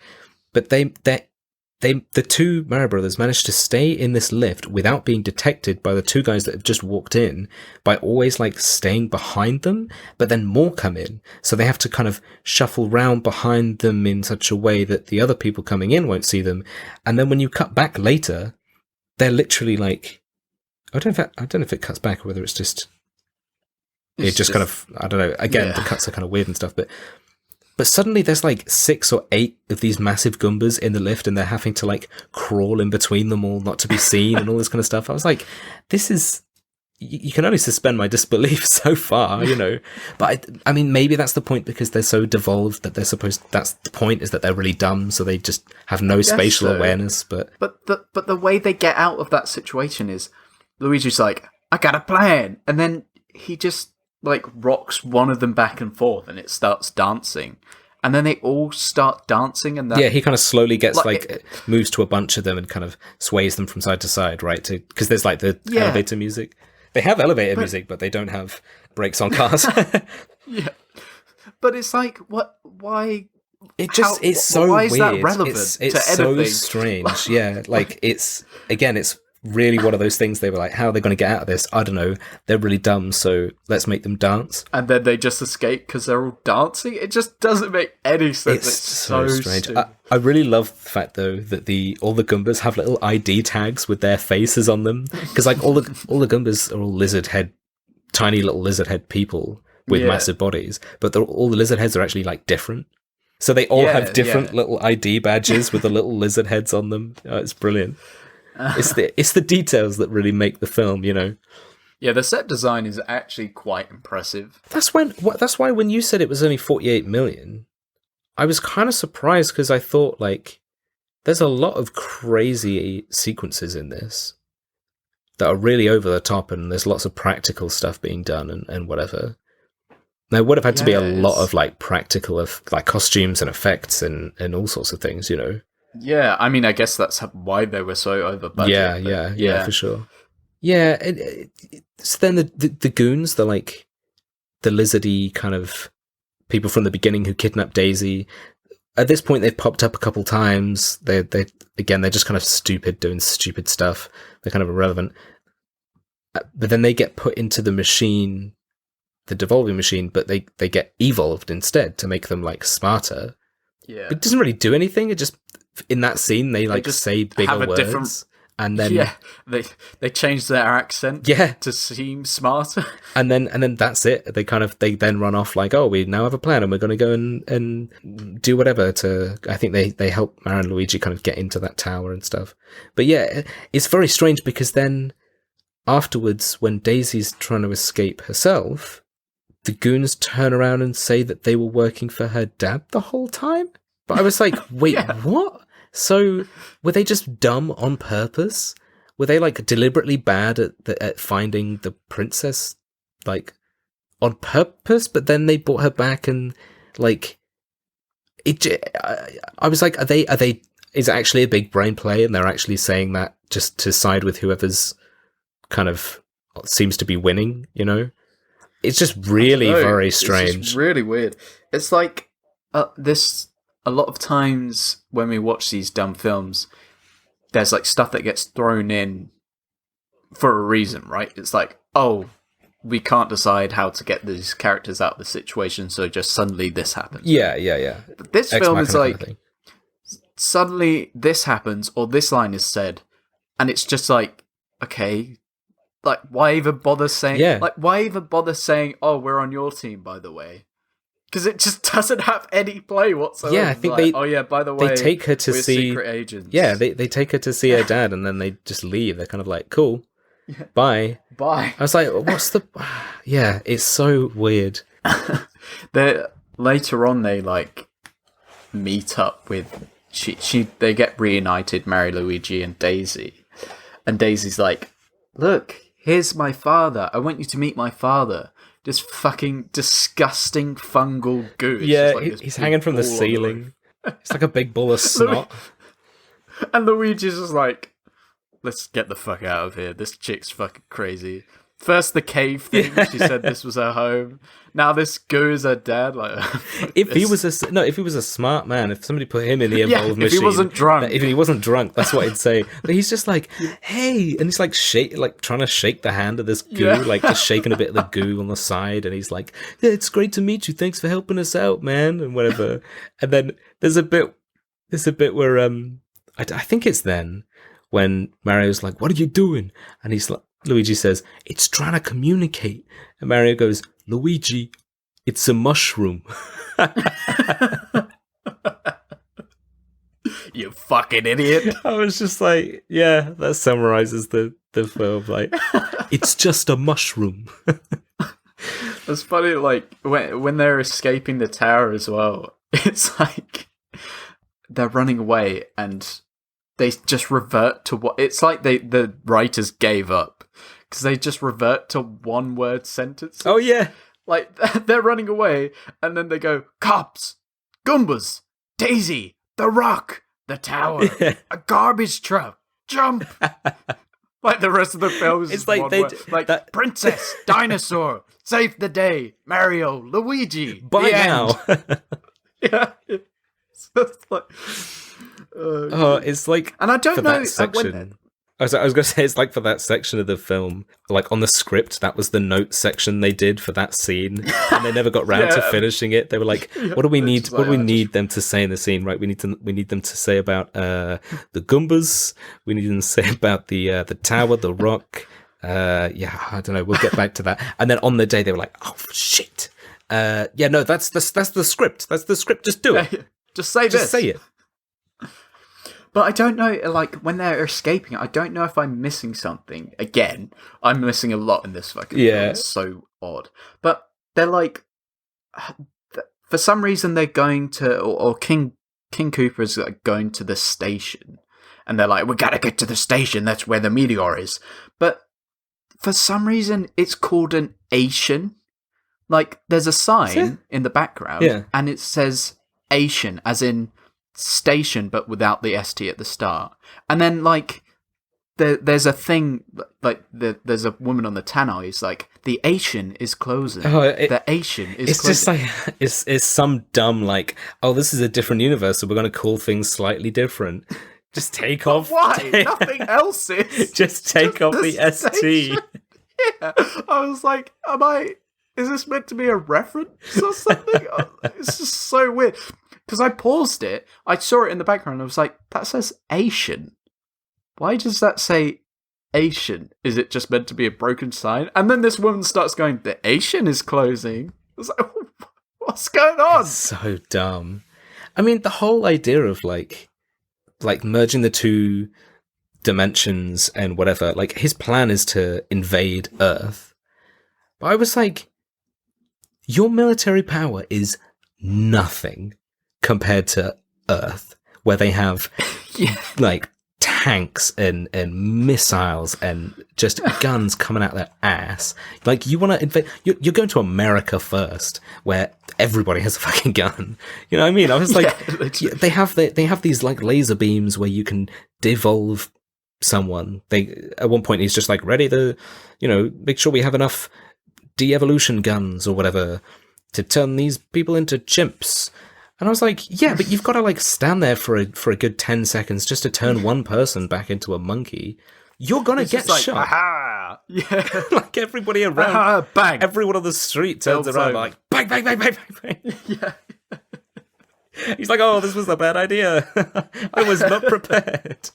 But the two Mario brothers managed to stay in this lift without being detected by the two guys that have just walked in, by always like staying behind them, but then more come in. So they have to kind of shuffle round behind them in such a way that the other people coming in won't see them. And then when you cut back later, they're literally like, I don't know if it cuts back or whether it's just kind of, I don't know. Again, the cuts are kind of weird and stuff, but But suddenly there's like 6 or 8 of these massive Goombas in the lift, and they're having to like crawl in between them all not to be seen and all this kind of stuff. I was like, this is... You can only suspend my disbelief so far, you know. But I mean, maybe that's the point, because they're so devolved that they're supposed... That's the point, is that they're really dumb, so they just have no spatial awareness. But the way they get out of that situation is Luigi's like, I got a plan, and then he just like rocks one of them back and forth, and it starts dancing. And then they all start dancing, and yeah, he kind of slowly gets moves to a bunch of them and kind of sways them from side to side, right? Because there's like the elevator music. They have elevator music, but they don't have brakes on cars. Yeah, but it's like, what? Why? It's so why weird. Is that relevant it's to so anything? strange. Yeah, like it's really one of those things. They were like, how are they going to get out of this? I don't know. They're really dumb, so let's make them dance. And then they just escape because they're all dancing. It just doesn't make any sense. It's so strange. I really love the fact though that all the Goombas have little ID tags with their faces on them, because like all the Goombas are all tiny little lizard head people with massive bodies, but all the lizard heads are actually like different. So they all have different little ID badges with the little lizard heads on them. Oh, it's brilliant. It's the details that really make the film, you know. Yeah, the set design is actually quite impressive. That's why when you said it was only 48 million, I was kind of surprised, because I thought like there's a lot of crazy sequences in this that are really over the top, and there's lots of practical stuff being done and whatever. There would have had to be a lot of like practical of like costumes and effects and all sorts of things, you know. Yeah, I mean, I guess that's why they were so over budget. Yeah, for sure. Yeah, so then the goons, the like the lizardy kind of people from the beginning who kidnapped Daisy. At this point, they've popped up a couple times. They're just kind of stupid, doing stupid stuff. They're kind of irrelevant. But then they get put into the machine, the devolving machine, but they get evolved instead to make them like smarter. Yeah, it doesn't really do anything. It just, in that scene, they like just say bigger words, and then they change their accent to seem smarter, and then that's it. They then run off like, oh, we now have a plan, and we're going to go and do whatever to. I think they help Mario and Luigi kind of get into that tower and stuff. But yeah, it's very strange, because then afterwards, when Daisy's trying to escape herself, the goons turn around and say that they were working for her dad the whole time. But I was like, wait, what? So were they just dumb on purpose? Were they like deliberately bad at finding the princess, like on purpose? But then they brought her back, and like I was like, are they? Is it actually a big brain play, and they're actually saying that just to side with whoever's kind of seems to be winning? You know, it's just really very strange. It's just really weird. It's like this. A lot of times when we watch these dumb films, there's like stuff that gets thrown in for a reason, right? It's like, oh, we can't decide how to get these characters out of the situation, so just suddenly this happens. Yeah. But this film is like, suddenly this happens, or this line is said, and it's just like, okay, like why even bother saying? Like why even bother saying, oh, we're on your team, by the way? Because it just doesn't have any play whatsoever. Yeah, I think like, oh yeah, by the way, they take her to we're see secret agents. Yeah, they take her to see her dad, and then they just leave. They're kind of like, cool, bye. I was like, what's the? Yeah, it's so weird. Later on, they like meet up with they get reunited, Mario, Luigi, and Daisy, and Daisy's like, look, here's my father. I want you to meet my father. This fucking disgusting fungal goo. Yeah, like he's hanging from the ceiling. It's like a big ball of snot. And Luigi's just like, let's get the fuck out of here. This chick's fucking crazy. First the cave thing, she said this was her home. Now this goo is her dad. Like, if he was a smart man, if somebody put him in the evolved machine, if he wasn't drunk, that's what he'd say. But he's just like, hey, and he's like trying to shake the hand of this goo, like just shaking a bit of the goo on the side, and he's like, yeah, it's great to meet you. Thanks for helping us out, man, and whatever. And then there's a bit where I think it's then when Mario's like, what are you doing? And he's like, Luigi says, it's trying to communicate. And Mario goes, Luigi, It's a mushroom. You fucking idiot. I was just like, yeah, that summarizes the film. Like, it's just a mushroom. It's funny, like, when they're escaping the tower as well, it's like they're running away and they just revert to what... It's like the writers gave up because they just revert to one-word sentences. Oh, yeah. Like, they're running away and then they go, cops, Goombas, Daisy, the rock, the tower, a garbage truck, jump. Like the rest of the film is It's just like one they word. Like that... princess, dinosaur, save the day, Mario, Luigi. By the now. end. Yeah. It's just like, It's like... and I don't for know that section... I was going to say, it's like for that section of the film, like on the script, that was the note section they did for that scene, and they never got round to finishing it. They were like, "What do we need? What do we need them to say in the scene? Right? We need them to say about the Goombas. We need them to say about the tower, the rock. I don't know. We'll get back to that." And then on the day, they were like, "Oh shit! No, that's the script. That's the script. Just do it. Just say this. Just say it." But I don't know, like, when they're escaping, I don't know if I'm missing something. Again, I'm missing a lot in this fucking film. It's so odd. But they're like, for some reason they're going to, or King Cooper's like going to the station. And they're like, we gotta get to the station, that's where the meteor is. But for some reason, it's called an Asian. Like, there's a sign in the background, and it says Asian, as in... station, but without the ST at the start. And then, like, there's a thing, like, there's a woman on the tannoy who's like, the Asian is closing. The Asian is it's closing. Just like, it's some dumb, like, oh, this is a different universe, so we're going to call things slightly different. Just take off. Why? Nothing else is. Just take off the ST. Yeah. I was like, is this meant to be a reference or something? It's just so weird. Because I paused it, I saw it in the background, and I was like, that says Asian. Why does that say Asian? Is it just meant to be a broken sign? And then this woman starts going, the Asian is closing. I was like, what's going on? It's so dumb. I mean, the whole idea of, like merging the two dimensions and whatever, like, his plan is to invade Earth. But I was like, your military power is nothing compared to Earth, where they have like tanks and missiles and just guns coming out their ass. Like, you want to invade? You're going to America first, where everybody has a fucking gun. You know what I mean? I was like, they have these like laser beams where you can devolve someone. At one point he's just like, ready to, make sure we have enough de-evolution guns or whatever to turn these people into chimps. And I was like, yeah, but you've got to, like, stand there for a good 10 seconds just to turn one person back into a monkey. You're going to get like, shot. Aha! Yeah. Like, everybody around, aha, bang. Everyone on the street turns around like, bang, bang, bang, bang, bang, bang. Yeah. He's like, oh, this was a bad idea. I was not prepared.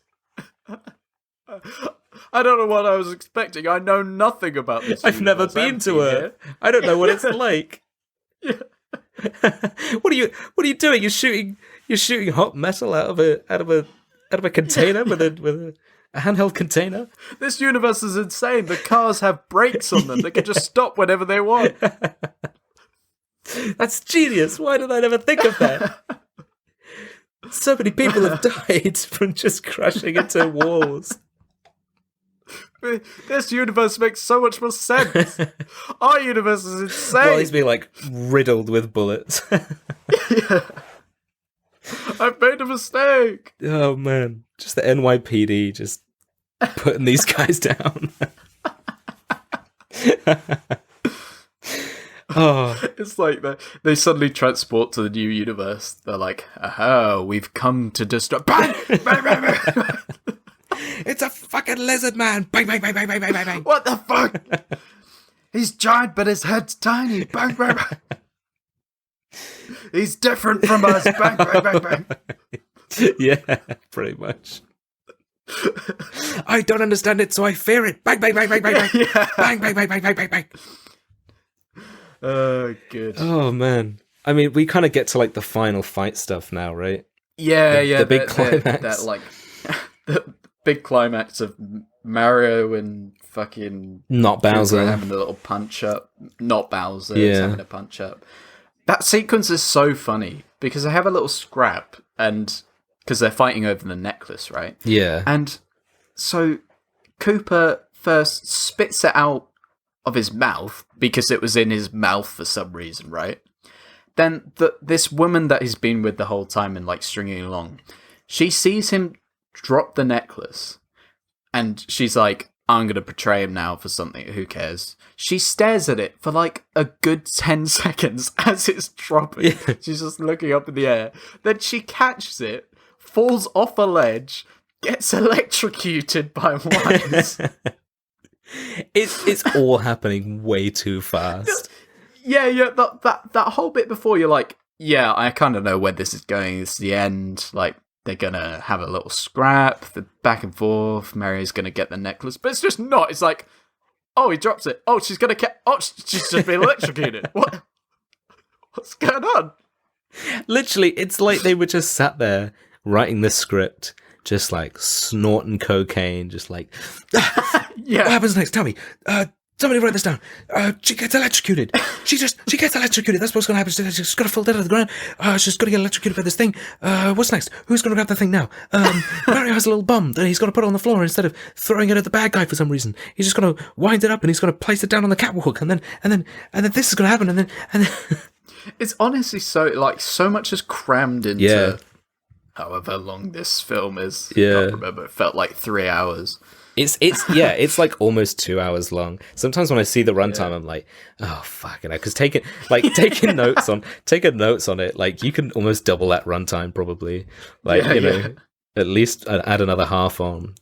I don't know what I was expecting. I know nothing about this. I've never been to Earth. I don't know what it's like. Yeah. What are you doing? You're shooting hot metal out of a container with a handheld container. This universe is insane. The cars have brakes on them. They can just stop whenever they want. That's genius. Why did I never think of that? So many people have died from just crashing into walls. This universe makes so much more sense. Our universe is insane. Well, he's being like riddled with bullets. Yeah. I've made a mistake. Oh man, just the NYPD just putting these guys down. Oh, it's like they suddenly transport to the new universe. They're like, "Aha, we've come to destroy." Bang! Bang! Bang! Bang! It's a fucking lizard man! Bang! Bang! Bang! Bang! Bang! Bang! Bang! What the fuck? He's giant, but his head's tiny. Bang! Bang! Bang! He's different from us. Bang! Bang! Bang! Bang! Yeah, pretty much. I don't understand it, so I fear it. Bang! Bang! Bang! Bang! Bang! Bang! Yeah. Bang! Bang! Bang! Bang! Bang! Bang! Bang! Oh, good. Oh man. I mean, we kind of get to like the final fight stuff now, right? Yeah, The big climax. That like the big climax of Mario and fucking Not Bowser. Cooper having a little punch up. Not Bowser Yeah. having a punch up. That sequence is so funny because they have a little scrap and because they're fighting over the necklace, right? Yeah. And so Cooper first spits it out of his mouth because it was in his mouth for some reason, right? Then this woman that he's been with the whole time and like stringing along, she sees him drop the necklace and she's like, I'm going to betray him now for something. Who cares? She stares at it for like a good 10 seconds as it's dropping. Yeah. She's just looking up in the air. Then she catches it, falls off a ledge, gets electrocuted by wires. It's all happening way too fast. Yeah. That whole bit before, you're like, yeah, I kind of know where this is going. It's the end. Like, they're gonna have a little scrap, the back and forth. Mario's gonna get the necklace, but it's just not. It's like, oh, he drops it. Oh, she's gonna she's just been electrocuted. What's going on? Literally, it's like they were just sat there writing this script, just like snorting cocaine, just like, yeah. What happens next? Tell me. Somebody write this down. She gets electrocuted. She gets electrocuted. That's what's going to happen. She's got to fall down to the ground. She's going to get electrocuted by this thing. What's next? Who's going to grab the thing now? Mario has a little bomb that he's going to put on the floor instead of throwing it at the bad guy for some reason. He's just going to wind it up and he's going to place it down on the catwalk and then this is going to happen and then. It's honestly so much is crammed into however long this film is. Yeah. I can't remember. It felt like 3 hours. It's like almost 2 hours long. Sometimes when I see the runtime, I'm like, oh fucking hell. Because taking notes on it, like you can almost double that runtime probably. Like at least add another half on.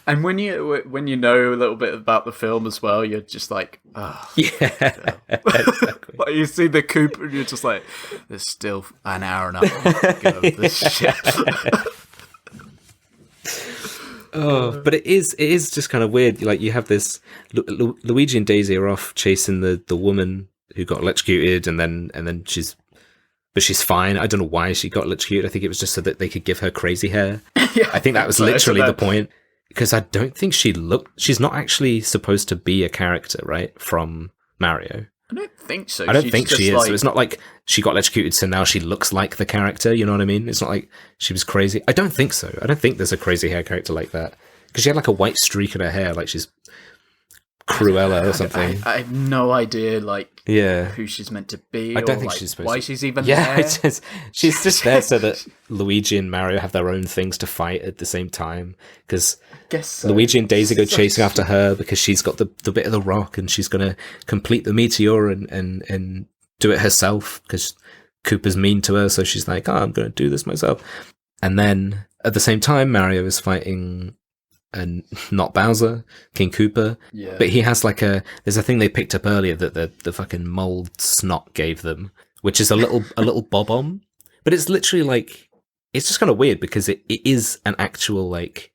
And when you know a little bit about the film as well, you're just like, oh, yeah, exactly. Like you see the Cooper, and you're just like, there's still an hour and a half to go of this shit. Oh, but it is just kind of weird. Like you have this Luigi and Daisy are off chasing the woman who got electrocuted, and then she's fine. I don't know why she got electrocuted. I think it was just so that they could give her crazy hair. I think that was literally the point. Because I don't think she's not actually supposed to be a character, right, from Mario. I don't think so. I don't think she is. Like... So it's not like she got electrocuted, so now she looks like the character. You know what I mean? It's not like she was crazy. I don't think so. I don't think there's a crazy hair character like that. Because she had like a white streak in her hair, like she's Cruella or something. I have no idea, like, who she's meant to be. I don't think she's supposed to. She's even there. She's just there so that Luigi and Mario have their own things to fight at the same time. Because Luigi and Daisy go chasing after her because she's got the bit of the rock and she's going to complete the meteor and do it herself because Koopa's mean to her. So she's like, I'm going to do this myself. And then at the same time, Mario is fighting... and not Bowser, King Koopa. Yeah. But he has there's a thing they picked up earlier that the fucking mold snot gave them, which is a little bob-omb. But it's literally like, it's just kind of weird because it is an actual, like,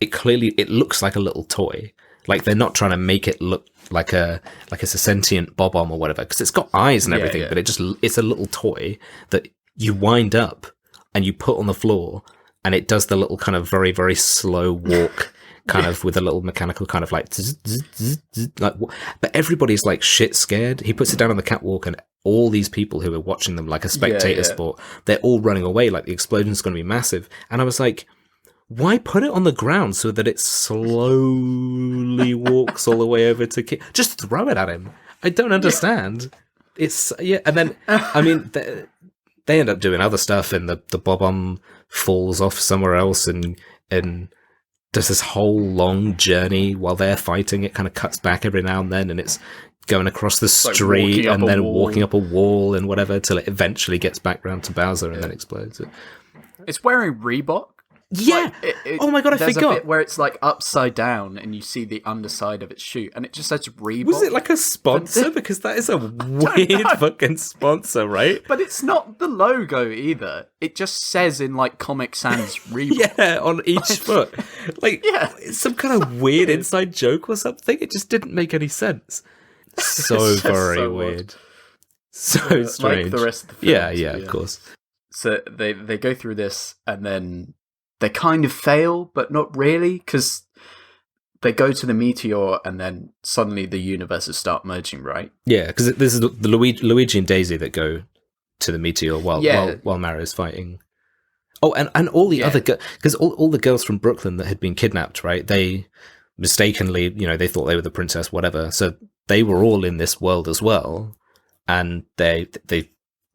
it looks like a little toy. Like they're not trying to make it look like it's a sentient bob-omb or whatever, because it's got eyes and everything, but it's a little toy that you wind up and you put on the floor. And it does the little kind of very, very slow walk, kind of with a little mechanical kind of like, zzz, zzz, zzz, zzz, like. But everybody's like shit scared. He puts it down on the catwalk, and all these people who are watching them like a spectator sport, they're all running away. Like the explosion's going to be massive. And I was like, why put it on the ground so that it slowly walks all the way over to just throw it at him? I don't understand. It's and then I mean. They end up doing other stuff, and the bob-omb falls off somewhere else and does this whole long journey while they're fighting. It kind of cuts back every now and then, and it's going across the street and then walking up a wall and whatever till it eventually gets back round to Bowser and then explodes. It's wearing Reebok. Yeah. Like, oh my god, I forgot. There's a bit where it's like upside down and you see the underside of its shoe and it just says Reebok. Was it like a sponsor? Because that is a weird fucking sponsor, right? But it's not the logo either. It just says in like Comic Sans Reebok. Yeah, on each foot. Like, it's some kind of weird inside joke or something. It just didn't make any sense. So It's just very so odd. weird. So strange. Like the rest of the film. Yeah, of course. So they go through this, and then they kind of fail, but not really, because they go to the meteor, and then suddenly the universes start merging, right? Yeah, because this is the Luigi and Daisy that go to the meteor while Mario's fighting. Oh, and all the other because all the girls from Brooklyn that had been kidnapped, right? They mistakenly, they thought they were the princess, whatever. So they were all in this world as well, and they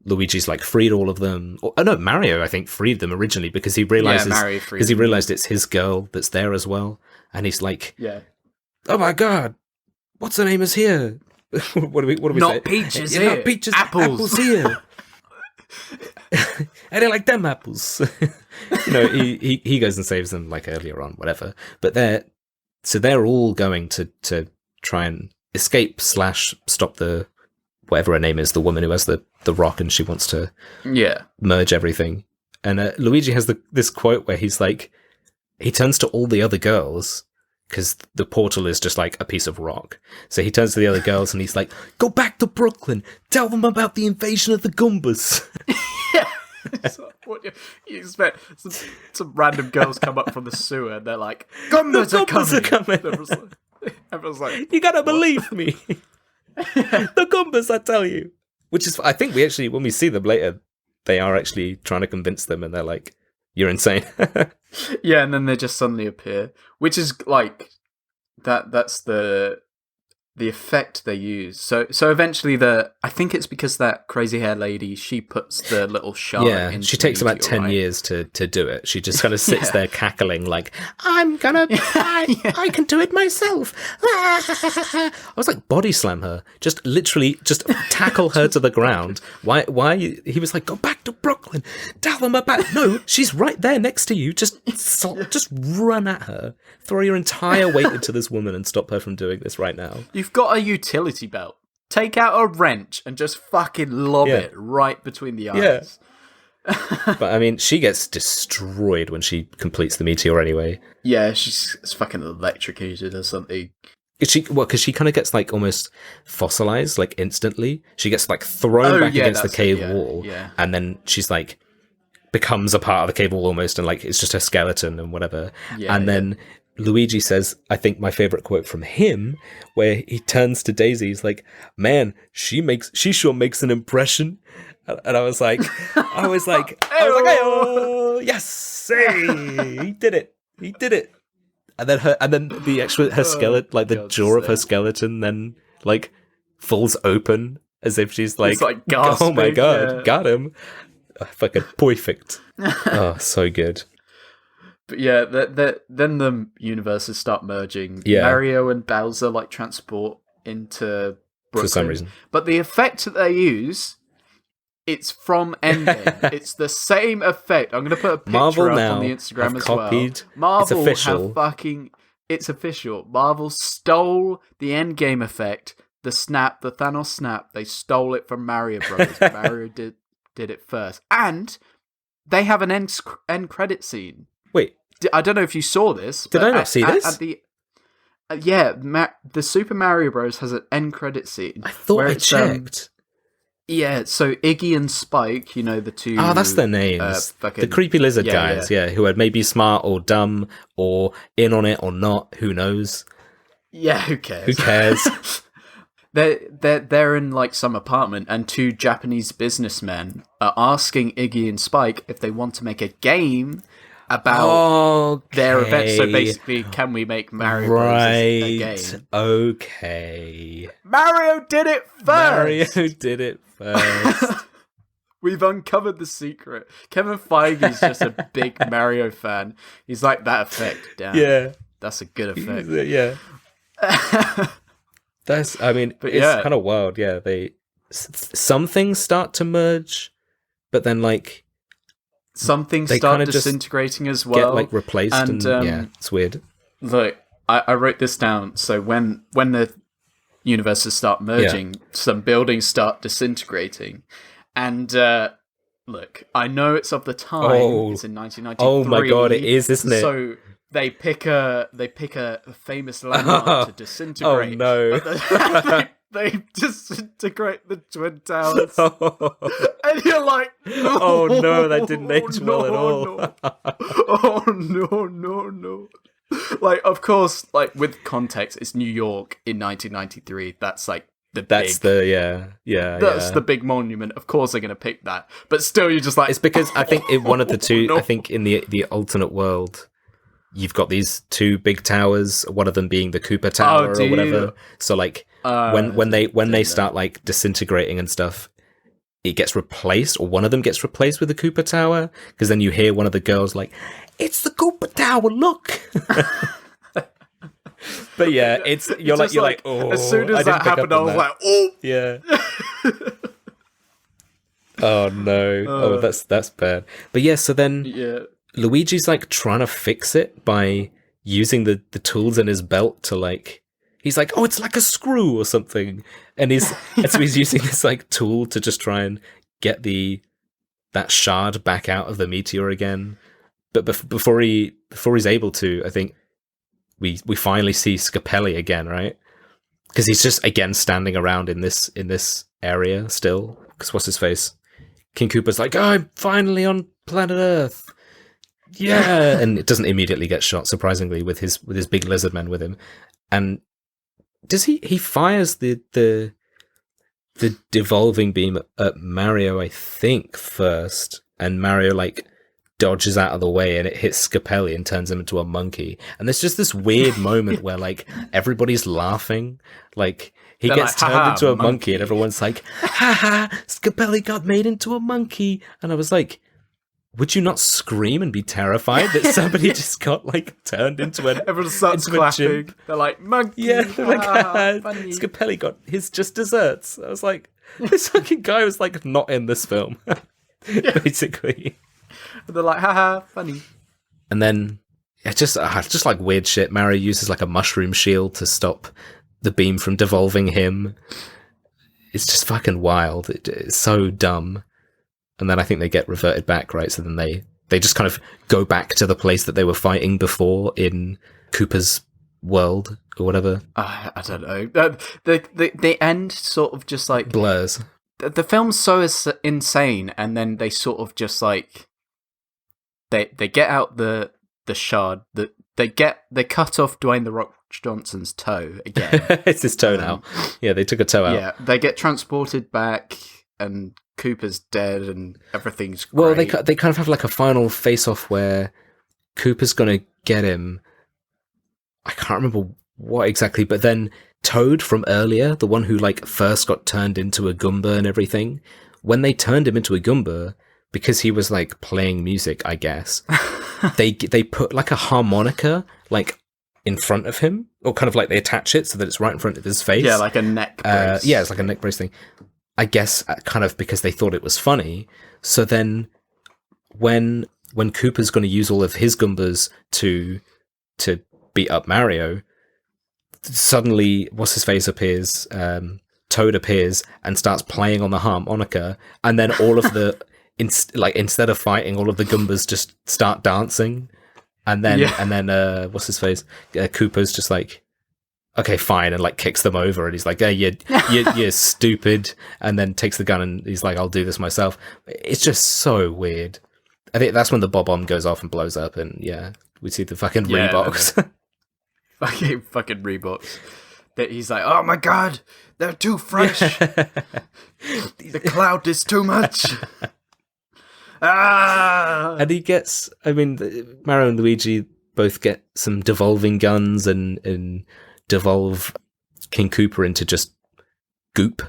Luigi's like freed all of them. Oh no, Mario I think freed them originally because he realizes he realized it's his girl that's there as well, and he's like, oh my god, what's her name is here? what do we Not say? peaches Yeah, here. not peaches, Apples. here. I don't like them apples. He goes and saves them like earlier on, whatever. But they're all going to try and escape / stop the whatever her name is, the woman who has the rock, and she wants to merge everything. And Luigi has this quote where he's like, he turns to all the other girls because the portal is just like a piece of rock. So he turns to the other girls and he's like, go back to Brooklyn, tell them about the invasion of the Goombas. So, what you expect some random girls come up from the sewer, and they're like, Goombas are coming. Everyone's like, you gotta believe me. The Goombas, I tell you. Which is, I think we actually, when we see them later, they are actually trying to convince them, and they're like, you're insane. yeah, and then they just suddenly appear, which is like that's the effect they use. So eventually I think it's because that crazy hair lady, she puts the little shard into she takes the about meteor, 10 right? years to do it. She just kind of sits there cackling like, I can do it myself. I was like, body slam her. Just literally just tackle her to the ground. Why he was like, go back to Brooklyn. Tell them about... No, she's right there next to you. Just run at her. Throw your entire weight into this woman and stop her from doing this right now. You've got a utility belt. Take out a wrench and just fucking lob it right between the eyes. But I mean, she gets destroyed when she completes the meteor anyway. Yeah, she's fucking electrocuted or something. Because she kind of gets like almost fossilized, like instantly. She gets like thrown back against the cave wall, and then she's like becomes a part of the cave wall almost, and like it's just her skeleton and whatever. And then Luigi says, I think my favorite quote from him, where he turns to Daisy, he's like, "Man, she sure makes an impression." And I was like, oh yes, hey, he did it. And then the actual her skeleton, like the jaw of her skeleton, then like falls open as if she's like oh my god, got him. Fucking perfect. Oh, so good. But yeah, then the universes start merging. Yeah. Mario and Bowser like transport into Brooklyn. For some reason. But the effect that they use, it's from Endgame. It's the same effect. I'm going to put a picture Marvel up now on the Instagram have as copied. well. It's Marvel official. it's official. Marvel stole the Endgame effect, the Thanos snap. They stole it from Mario Bros. Mario did it first. And they have an end credit scene. Wait, I don't know if you saw this. Did I not see this? At the, the Super Mario Bros. Has an end credit scene. I thought I checked. So Iggy and Spike, the two... Oh, that's their names. The creepy lizard guys, who are maybe smart or dumb or in on it or not. Who knows? Yeah, who cares? Who cares? They're in like some apartment, and two Japanese businessmen are asking Iggy and Spike if they want to make a game about their events. So basically, can we make Mario Bros. A game? Okay. Mario did it first. We've uncovered the secret. Kevin Feige's just a big Mario fan. He's like, that effect. Damn. Yeah. That's a good effect. Yeah. It's kind of wild. Yeah. Some things start to merge, but then like some things start disintegrating as well. Get like replaced and it's weird. Look, I wrote this down. So when the universes start merging, some buildings start disintegrating. And look, I know it's of the time. It's in 1993. Oh my god, it is, isn't it? So they pick a famous landmark to disintegrate. Oh no. they disintegrate the Twin Towers. And you're like, no, oh no, that didn't age well at all. No. Oh no. Like, of course, like with context, it's New York in 1993. That's like the big monument. Of course, they're gonna pick that, but still, you're just like, it's because I think in one of the two, no. I think in the alternate world, you've got these two big towers. One of them being the Cooper Tower or whatever. So like when they start like disintegrating and stuff, it gets replaced, or one of them gets replaced with the Cooper Tower, because then you hear one of the girls like, "It's the Cooper Tower, look!" But yeah, you're like, oh. As soon as that happened, I was like, oh, yeah. Oh no! Oh, that's bad. But yeah, so then Luigi's like trying to fix it by using the tools in his belt to like. He's like, oh, it's like a screw or something, and so he's using this like tool to just try and get that shard back out of the meteor again. But before he's able to, I think we finally see Scapelli again, right? Because he's just again standing around in this area still. Because what's his face? King Koopa's like, oh, I'm finally on planet Earth. Yeah, and it doesn't immediately get shot, surprisingly, with his big lizard men with him. And does he fires the devolving beam at Mario, I think, first, and Mario like dodges out of the way and it hits Scapelli and turns him into a monkey. And there's just this weird moment where like everybody's laughing, like he gets turned into a monkey and everyone's like, haha, Scapelli got made into a monkey. And I was like, would you not scream and be terrified that somebody just got like turned into an everyone starts clapping. They're like, monkey. Yeah, they're like, Scapelli got his just desserts. I was like, this fucking guy was like not in this film. Basically. And they're like, haha, funny. And then it's just like weird shit. Mario uses like a mushroom shield to stop the beam from devolving him. It's just fucking wild. It's so dumb. And then I think they get reverted back, right? So then they just kind of go back to the place that they were fighting before in Koopa's world or whatever. I don't know. The end sort of just like blurs. The film's so insane, and then they sort of just like they get out the shard. They cut off Dwayne the Rock Johnson's toe again. It's his toe now. Yeah, they took a toe out. Yeah, they get transported back, and Koopa's dead, and everything's great. Well, they kind of have like a final face-off where Koopa's gonna get him. I can't remember what exactly, but then Toad from earlier, the one who like first got turned into a Goomba and everything, when they turned him into a Goomba, because he was like playing music, I guess, they put like a harmonica like in front of him, or kind of like they attach it so that it's right in front of his face. Yeah, like a neck brace. Yeah, it's like a neck brace thing. I guess kind of because they thought it was funny. So then when Koopa's going to use all of his Goombas to beat up Mario, suddenly what's his face appears, Toad appears and starts playing on the harmonica, and then all of the instead of fighting, all of the Goombas just start dancing, and then what's his face, Koopa's just like, okay, fine, and like kicks them over, and he's like, hey, you're stupid, and then takes the gun and he's like, I'll do this myself. It's just so weird. I think that's when the bob-omb goes off and blows up, and yeah, we see the fucking Reeboks. fucking Reeboks. That he's like, oh my god, they're too fresh. The clout is too much. And he gets, I mean, Mario and Luigi both get some devolving guns and devolve King Koopa into just goop.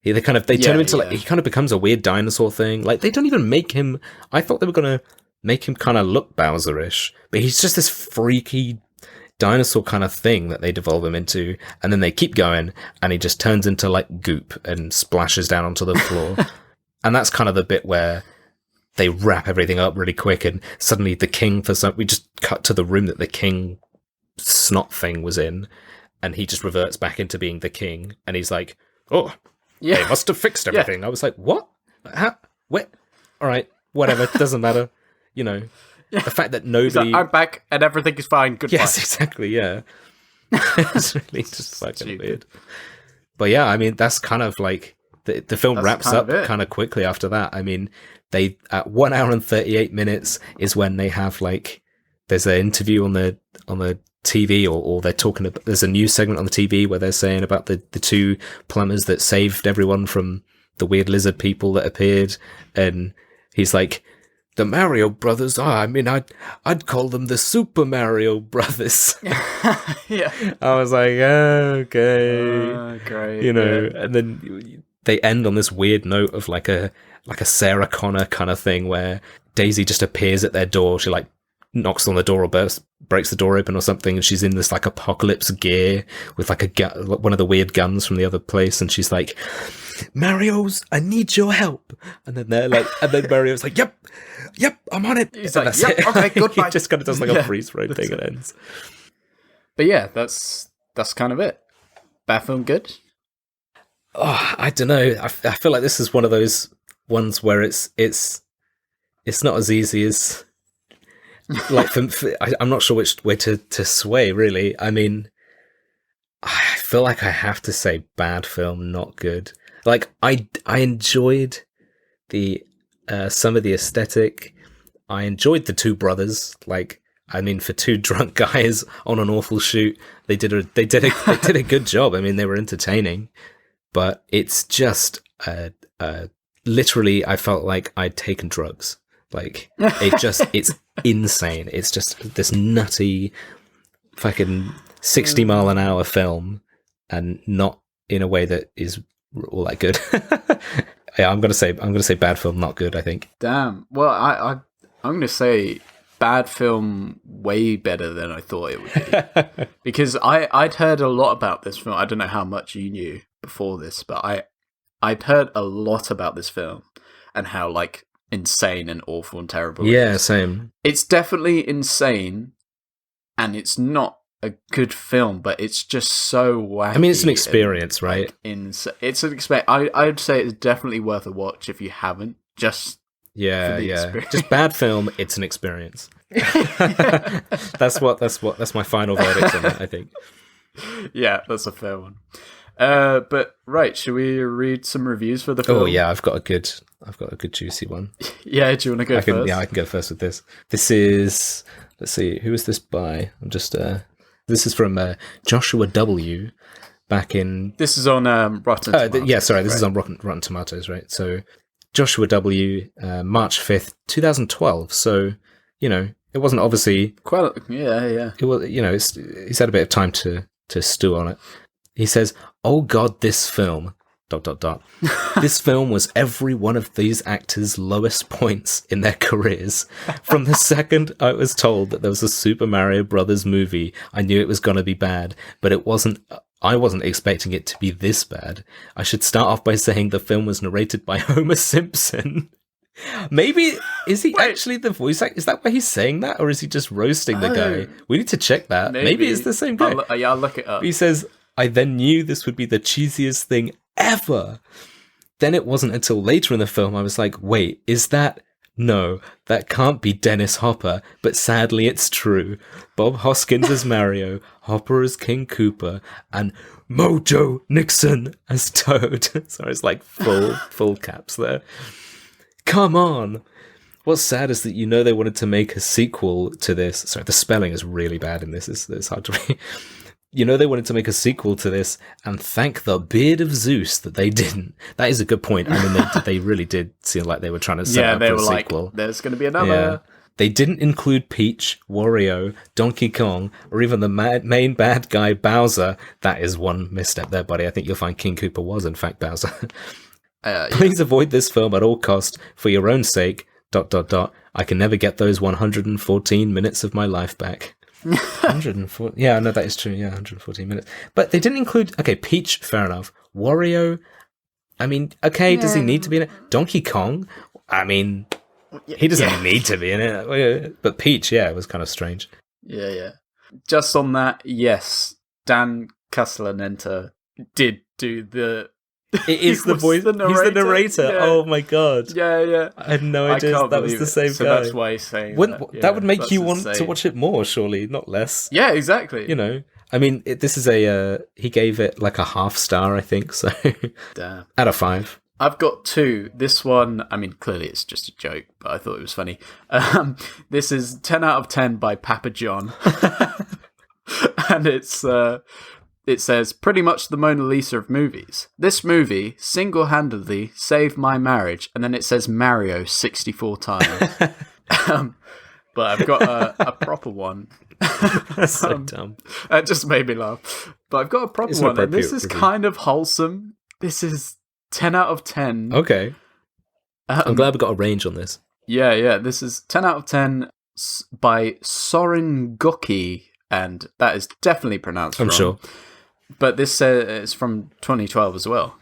They turn him into like, he kind of becomes a weird dinosaur thing. Like, they don't even make him, I thought they were going to make him kind of look Bowser-ish, but he's just this freaky dinosaur kind of thing that they devolve him into, and then they keep going, and he just turns into like goop and splashes down onto the floor. And that's kind of the bit where they wrap everything up really quick, and suddenly the king, we just cut to the room that the king snot thing was in, and he just reverts back into being the king, and he's like, oh, they must have fixed everything. I was like, what? How? What? All right, whatever, doesn't matter. You know, the fact that nobody... Like, I'm back, and everything is fine, goodbye. Yes, exactly, yeah. It's really just fucking weird. But yeah, I mean, that's kind of like the film wraps up kind of quickly after that. I mean, they at 1 hour and 38 minutes is when they have like there's an interview on the TV or they're talking about, there's a news segment on the TV where they're saying about the two plumbers that saved everyone from the weird lizard people that appeared, and he's like, the Mario Brothers. Oh, I mean, I'd call them the Super Mario Brothers. Yeah, I was like, okay, great. You know, and then they end on this weird note of like a Sarah Connor kind of thing where Daisy just appears at their door. She like knocks on the door or breaks the door open or something, and she's in this like apocalypse gear with like one of the weird guns from the other place, and she's like, Mario's, I need your help. And then they're like, and then Mario's like, yep, I'm on it. He's like, yep, okay, goodbye. He just kind of does like a freeze frame thing and ends. But yeah, that's kind of it. Bad film, good? Oh, I don't know. I feel like this is one of those ones where it's not as easy as like I'm not sure which way to sway really. I mean, I feel like I have to say bad film, not good. Like I enjoyed the some of the aesthetic. I enjoyed the two brothers. Like, I mean, for two drunk guys on an awful shoot, they did a good job. I mean, they were entertaining, but it's just literally, I felt like I'd taken drugs. Like it's insane. It's just this nutty fucking 60 mile an hour film, and not in a way that is all that good. Yeah, I'm gonna say bad film, not good, I think. Damn. Well, I'm gonna say bad film way better than I thought it would be. Because I'd heard a lot about this film. I don't know how much you knew before this, but I'd heard a lot about this film and how like insane and awful and terrible it is. Same. It's definitely insane, and it's not a good film, but it's just so wacky. I mean, it's an experience, right? It's an experience. I'd say it's definitely worth a watch if you haven't. Just yeah. Just bad film. It's an experience. That's my final verdict on it, I think. Yeah, that's a fair one. But right, should we read some reviews for the film? Oh yeah, I've got a good juicy one. Yeah, do you want to go first? Yeah, I can go first with this. This is, let's see, who is this by? I'm just this is from Joshua W. Back in. This is on Rotten Tomatoes. This is on Rotten Tomatoes, right? So Joshua W. March 5th, 2012. So you know, it wasn't obviously quite. Yeah. It was, you know, he's had a bit of time to stew on it. He says, "Oh God, this film. ... This film was every one of these actors' lowest points in their careers. From the second I was told that there was a Super Mario Brothers movie, I knew it was going to be bad, but it wasn't. I wasn't expecting it to be this bad. I should start off by saying the film was narrated by Homer Simpson." Maybe, is he actually the voice actor? Is that why he's saying that? Or is he just roasting the guy? We need to check that. Maybe it's the same guy. I'll look it up. He says, "I then knew this would be the cheesiest thing ever. Then it wasn't until later in the film I was like, wait, is that? No, that can't be Dennis Hopper, but sadly it's true. Bob Hoskins as Mario, Hopper as King Koopa, and Mojo Nixon as Toad." So it's like full caps there. Come on. What's sad is that you know they wanted to make a sequel to this. Sorry, the spelling is really bad in this. It's hard to read. You know they wanted to make a sequel to this, and thank the beard of Zeus that they didn't. That is a good point. I mean, they really did seem like they were trying to set up a sequel. Like, there's going to be another. Yeah. They didn't include Peach, Wario, Donkey Kong, or even the main bad guy, Bowser. That is one misstep there, buddy. I think you'll find King Koopa was, in fact, Bowser. Please avoid this film at all cost for your own sake, ... I can never get those 114 minutes of my life back. 104. Yeah, no, that is true. Yeah, 114 minutes. But they didn't include. Okay, Peach, fair enough. Wario. I mean, okay, does he need to be in it? Donkey Kong. I mean, he doesn't need to be in it. But Peach, yeah, it was kind of strange. Yeah. Just on that, yes, Dan Castellaneta did do the. It is the voice. He's the narrator. Yeah. Oh my god. Yeah. I had no idea that was the same so guy. That's why he's saying that would make you want to watch it more, surely, not less. Yeah, exactly. You know, I mean, this is he gave it like a half star, I think, so Damn. out of 5. I've got 2. This one, I mean, clearly it's just a joke, but I thought it was funny. This is 10 out of 10 by Papa John. And it says, pretty much the Mona Lisa of movies. This movie single-handedly saved my marriage. And then it says Mario 64 times. But I've got a proper one. That's so dumb. That just made me laugh. But I've got a proper one, and this is kind of wholesome. This is 10 out of 10. Okay. I'm glad we got a range on this. Yeah. This is 10 out of 10 by Soren Goki, and that is definitely pronounced wrong. I'm sure. But this is from 2012 as well.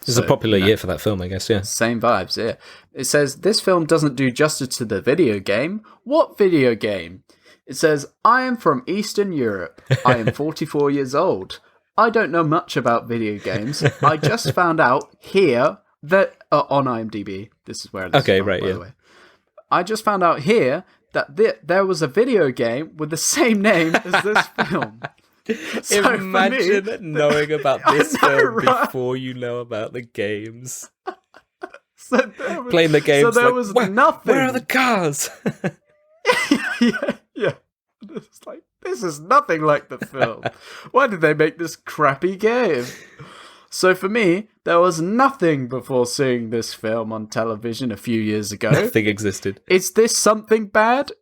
It's a popular year for that film, I guess, yeah. Same vibes, yeah. It says, this film doesn't do justice to the video game. What video game? It says, I am from Eastern Europe. I am 44 years old. I don't know much about video games. I just found out here that... on IMDb. This is where this is from, by the way. I just found out here that there was a video game with the same name as this film. So imagine knowing about this film before you know about the games. Playing the games, so there was nothing. Where are the cars? yeah. It's like, this is nothing like the film. Why did they make this crappy game? So for me, there was nothing before seeing this film on television a few years ago. Nothing existed. Is this something bad?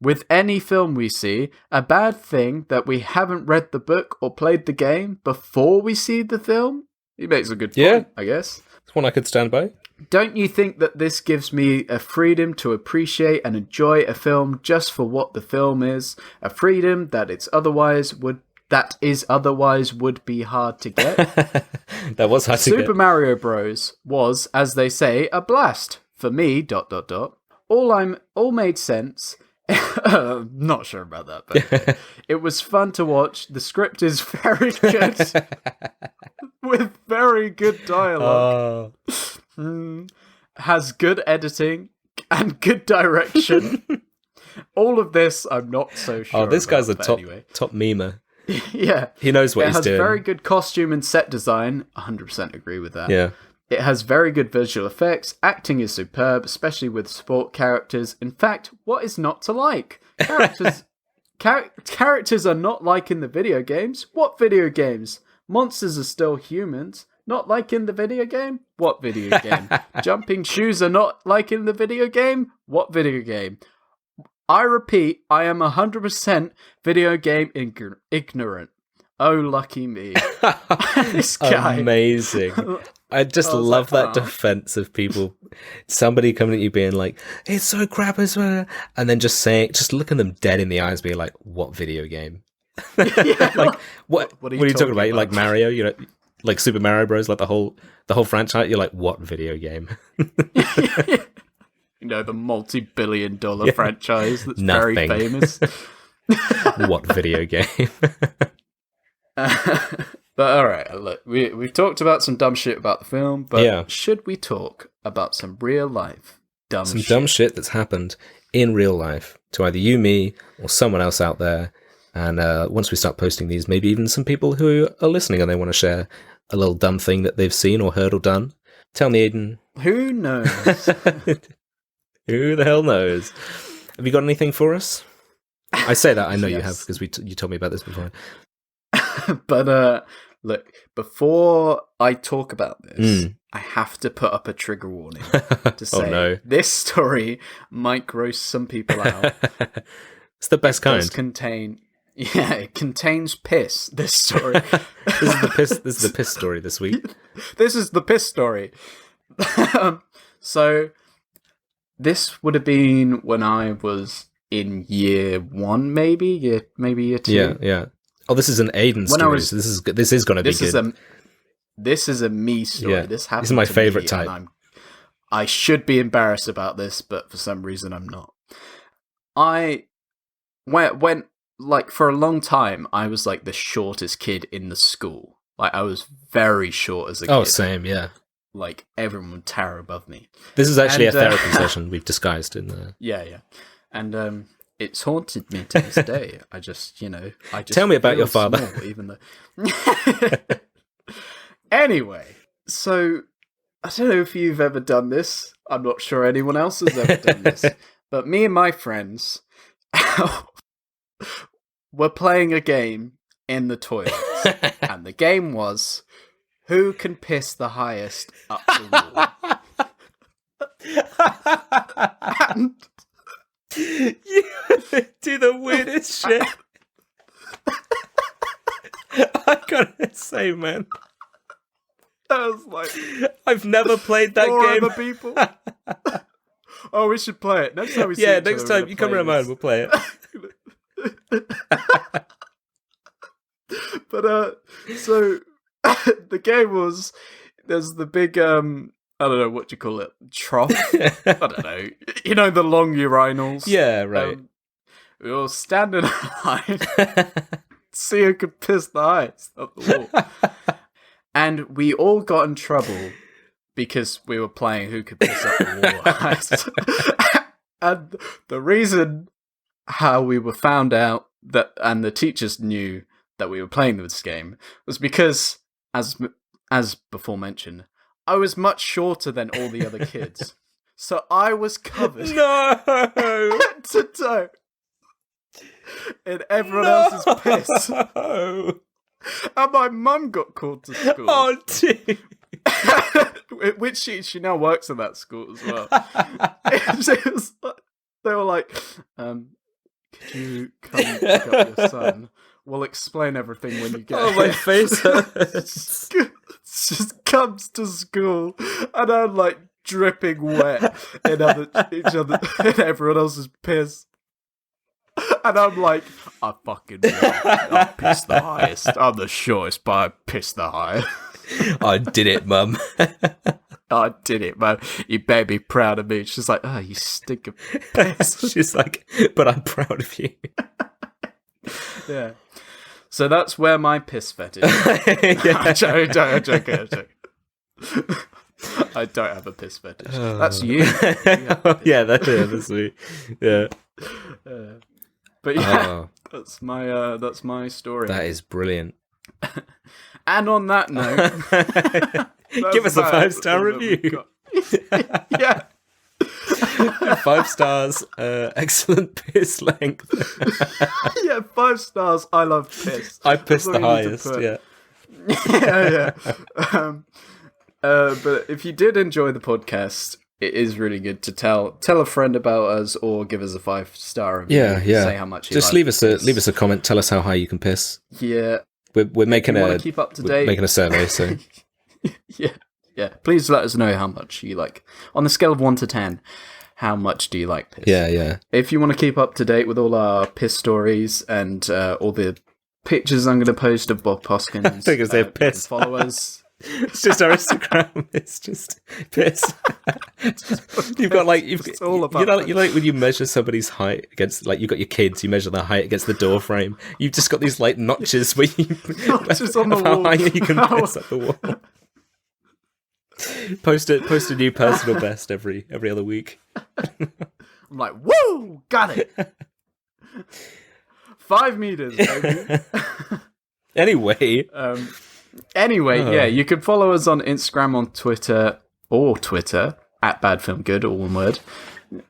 With any film we see, a bad thing that we haven't read the book or played the game before we see the film? He makes a good point, I guess. It's one I could stand by. Don't you think that this gives me a freedom to appreciate and enjoy a film just for what the film is? A freedom that is otherwise would be hard to get? That was hard to get. Super Mario Bros. Was, as they say, a blast. For me, ... All made sense. Not sure about that, but it was fun to watch. The script is very good, with very good dialogue. Has good editing and good direction. All of this, I'm not so sure. Oh, this guy's a top memer. Yeah, he knows what he's doing. It has very good costume and set design. 100% agree with that. Yeah. It has very good visual effects. Acting is superb, especially with support characters. In fact, what is not to like? Characters are not like in the video games. What video games? Monsters are still humans. Not like in the video game? What video game? Jumping shoes are not like in the video game? What video game? I repeat, I am 100% video game ignorant. Oh, lucky me. This guy. Amazing. I just love that defense of people. Somebody coming at you being like, it's so crap as well. And then just looking them dead in the eyes, being like, what video game? Like, what are you talking about? Like Mario, you know, like Super Mario Bros, like the whole franchise. You're like, what video game? You know, the multi-billion-dollar franchise that's very famous. What video game? But alright, look, we've talked about some dumb shit about the film, but should we talk about some real life dumb shit? Some dumb shit that's happened in real life to either you, me, or someone else out there. And once we start posting these, maybe even some people who are listening and they want to share a little dumb thing that they've seen or heard or done. Tell me, Aiden. Who knows? Who the hell knows? Have you got anything for us? I say that, I know you have, because you told me about this before. But look, before I talk about this, I have to put up a trigger warning to say this story might gross some people out. It's the best kind. It contains piss. This story. This is the piss story this week. This is the piss story. So this would have been when I was in year 1, maybe year 2. Yeah. Oh, this is an Aiden story. So this is going to be good. This is a me story. Yeah. This happened. This is my to favorite me, type. I should be embarrassed about this, but for some reason I'm not. I went like for a long time. I was like the shortest kid in the school. Like I was very short as a kid. Oh, same, yeah. Like everyone would tower above me. This is actually a therapy session we've disguised in there. Yeah. And it's haunted me to this day. I just Tell me about feel your father. small, even though. Anyway, so I don't know if you've ever done this. I'm not sure anyone else has ever done this, but me and my friends were playing a game in the toilets, and the game was who can piss the highest up the wall. And You do the weirdest shit. I gotta say, man, I was like, I've never played that four game. other people. Oh, we should play it next time we see Yeah, each next other, time you come around, man, we'll play it. But so the game was, there's the big I don't know what you call it, trough. I don't know. You know, the long urinals. Yeah, right. We were all standing in line, see who could piss the highest up the wall. And we all got in trouble because we were playing who could piss up the wall highest. And the reason how we were found out that, and the teachers knew that we were playing this game, was because, as before mentioned, I was much shorter than all the other kids. So I was covered No! head to toe in everyone else's piss. And my mum got called to school. Oh, dear. Which she now works in that school as well. They were like, could you come pick up your son? We'll explain everything when you get Oh, my face hurts. Just comes to school, and I'm like dripping wet in everyone else's piss. And I'm like, I fucking won. I pissed the highest. I'm the shortest, but I pissed the highest. I did it, Mum. I did it, man. You better be proud of me. She's like, oh, you stink of piss. She's like, but I'm proud of you. Yeah. So that's where my piss fetish is. Yeah. I'm joking. I don't have a piss fetish. That's you. Yeah, that's me. Yeah. But yeah, Oh, that's my story. that is brilliant. And on that note, Give us a that's about 5-star everything review. that we've got. Yeah. 5 stars, excellent piss length. Yeah, 5 stars. I love piss. I pissed the That's all you need to highest, put. yeah. Yeah. But if you did enjoy the podcast, it is really good to tell a friend about us or give us a 5-star review. Yeah. Say how much you Just like leave us a comment. Tell us how high you can piss. Yeah. We're making You wanna keep up to date? making a survey. So Yeah. Please let us know how much you like. On the scale of 1 to 10, how much do you like piss? yeah. If you want to keep up to date with all our piss stories and all the pictures I'm going to post of Bob Hoskins, I think it's their you piss. can follow us. It's just our Instagram. It's just piss. You've got like It's all about you know, like when you measure somebody's height against, like, you've got your kids, you measure their height against the door frame. You've just got these like notches where you Notches on the of how wall. high you can piss up the wall. Post a new personal best every other week. I'm like, woo, got it. 5 meters, baby. Anyway, Yeah, you can follow us on Instagram, on Twitter, at badfilmgood, all one word.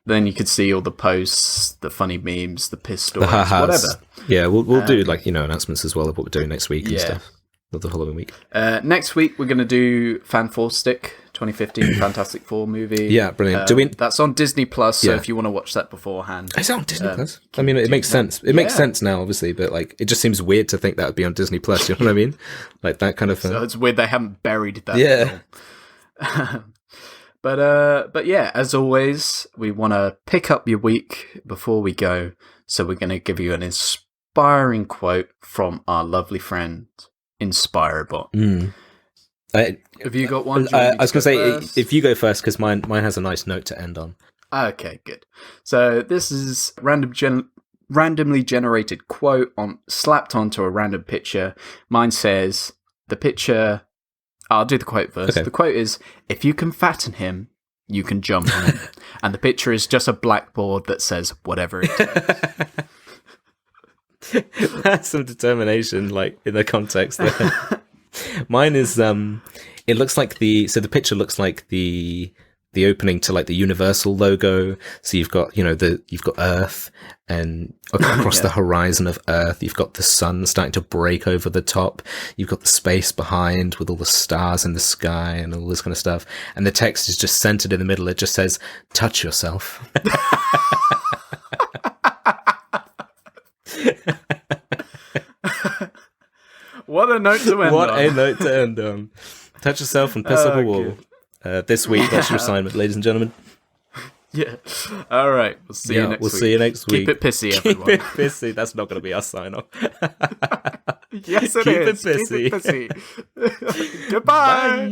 Then you could see all the posts, the funny memes, the piss stories, the ha-has. whatever. Yeah, we'll do like, announcements as well of what we're doing next week and Yeah. stuff. Or the following week. Next week we're going to do Fan Four Stick 2015 Fantastic Four movie. Yeah, brilliant. That's on Disney Plus, so Yeah. if you want to watch that beforehand. Is it on Disney Plus? I mean, it makes sense. It makes sense now, obviously, but like, it just seems weird to think that would be on Disney Plus. You know what I mean? Like that kind of thing. So it's weird they haven't buried that. Yeah. Film. But yeah, as always, we want to pick up your week before we go. So we're going to give you an inspiring quote from our lovely friend Inspirebot. Have you got one? I was going to say, if you go first, because mine has a nice note to end on. Okay, good. So this is randomly generated quote slapped onto a random picture. Mine says, the picture... I'll do the quote first. Okay. The quote is, if you can fatten him, you can jump on it. And the picture is just a blackboard that says whatever it is. That's some determination, like, in the context there. Mine is, it looks like the picture looks like the opening to, like, the Universal logo. So you've got, you've got Earth, and across the horizon of Earth, you've got the sun starting to break over the top. You've got the space behind with all the stars in the sky and all this kind of stuff. And the text is just centered in the middle. It just says, touch yourself. What a note to end on. What a note to end on. Touch yourself and piss up a wall. This week, that's your assignment, ladies and gentlemen. Yeah. All right. We'll see you next week. We'll see you next week. Keep it pissy, everyone. Keep it pissy. That's not going to be our sign-off. Yes, it Keep is. it pissy. Keep it pissy. Goodbye. Bye.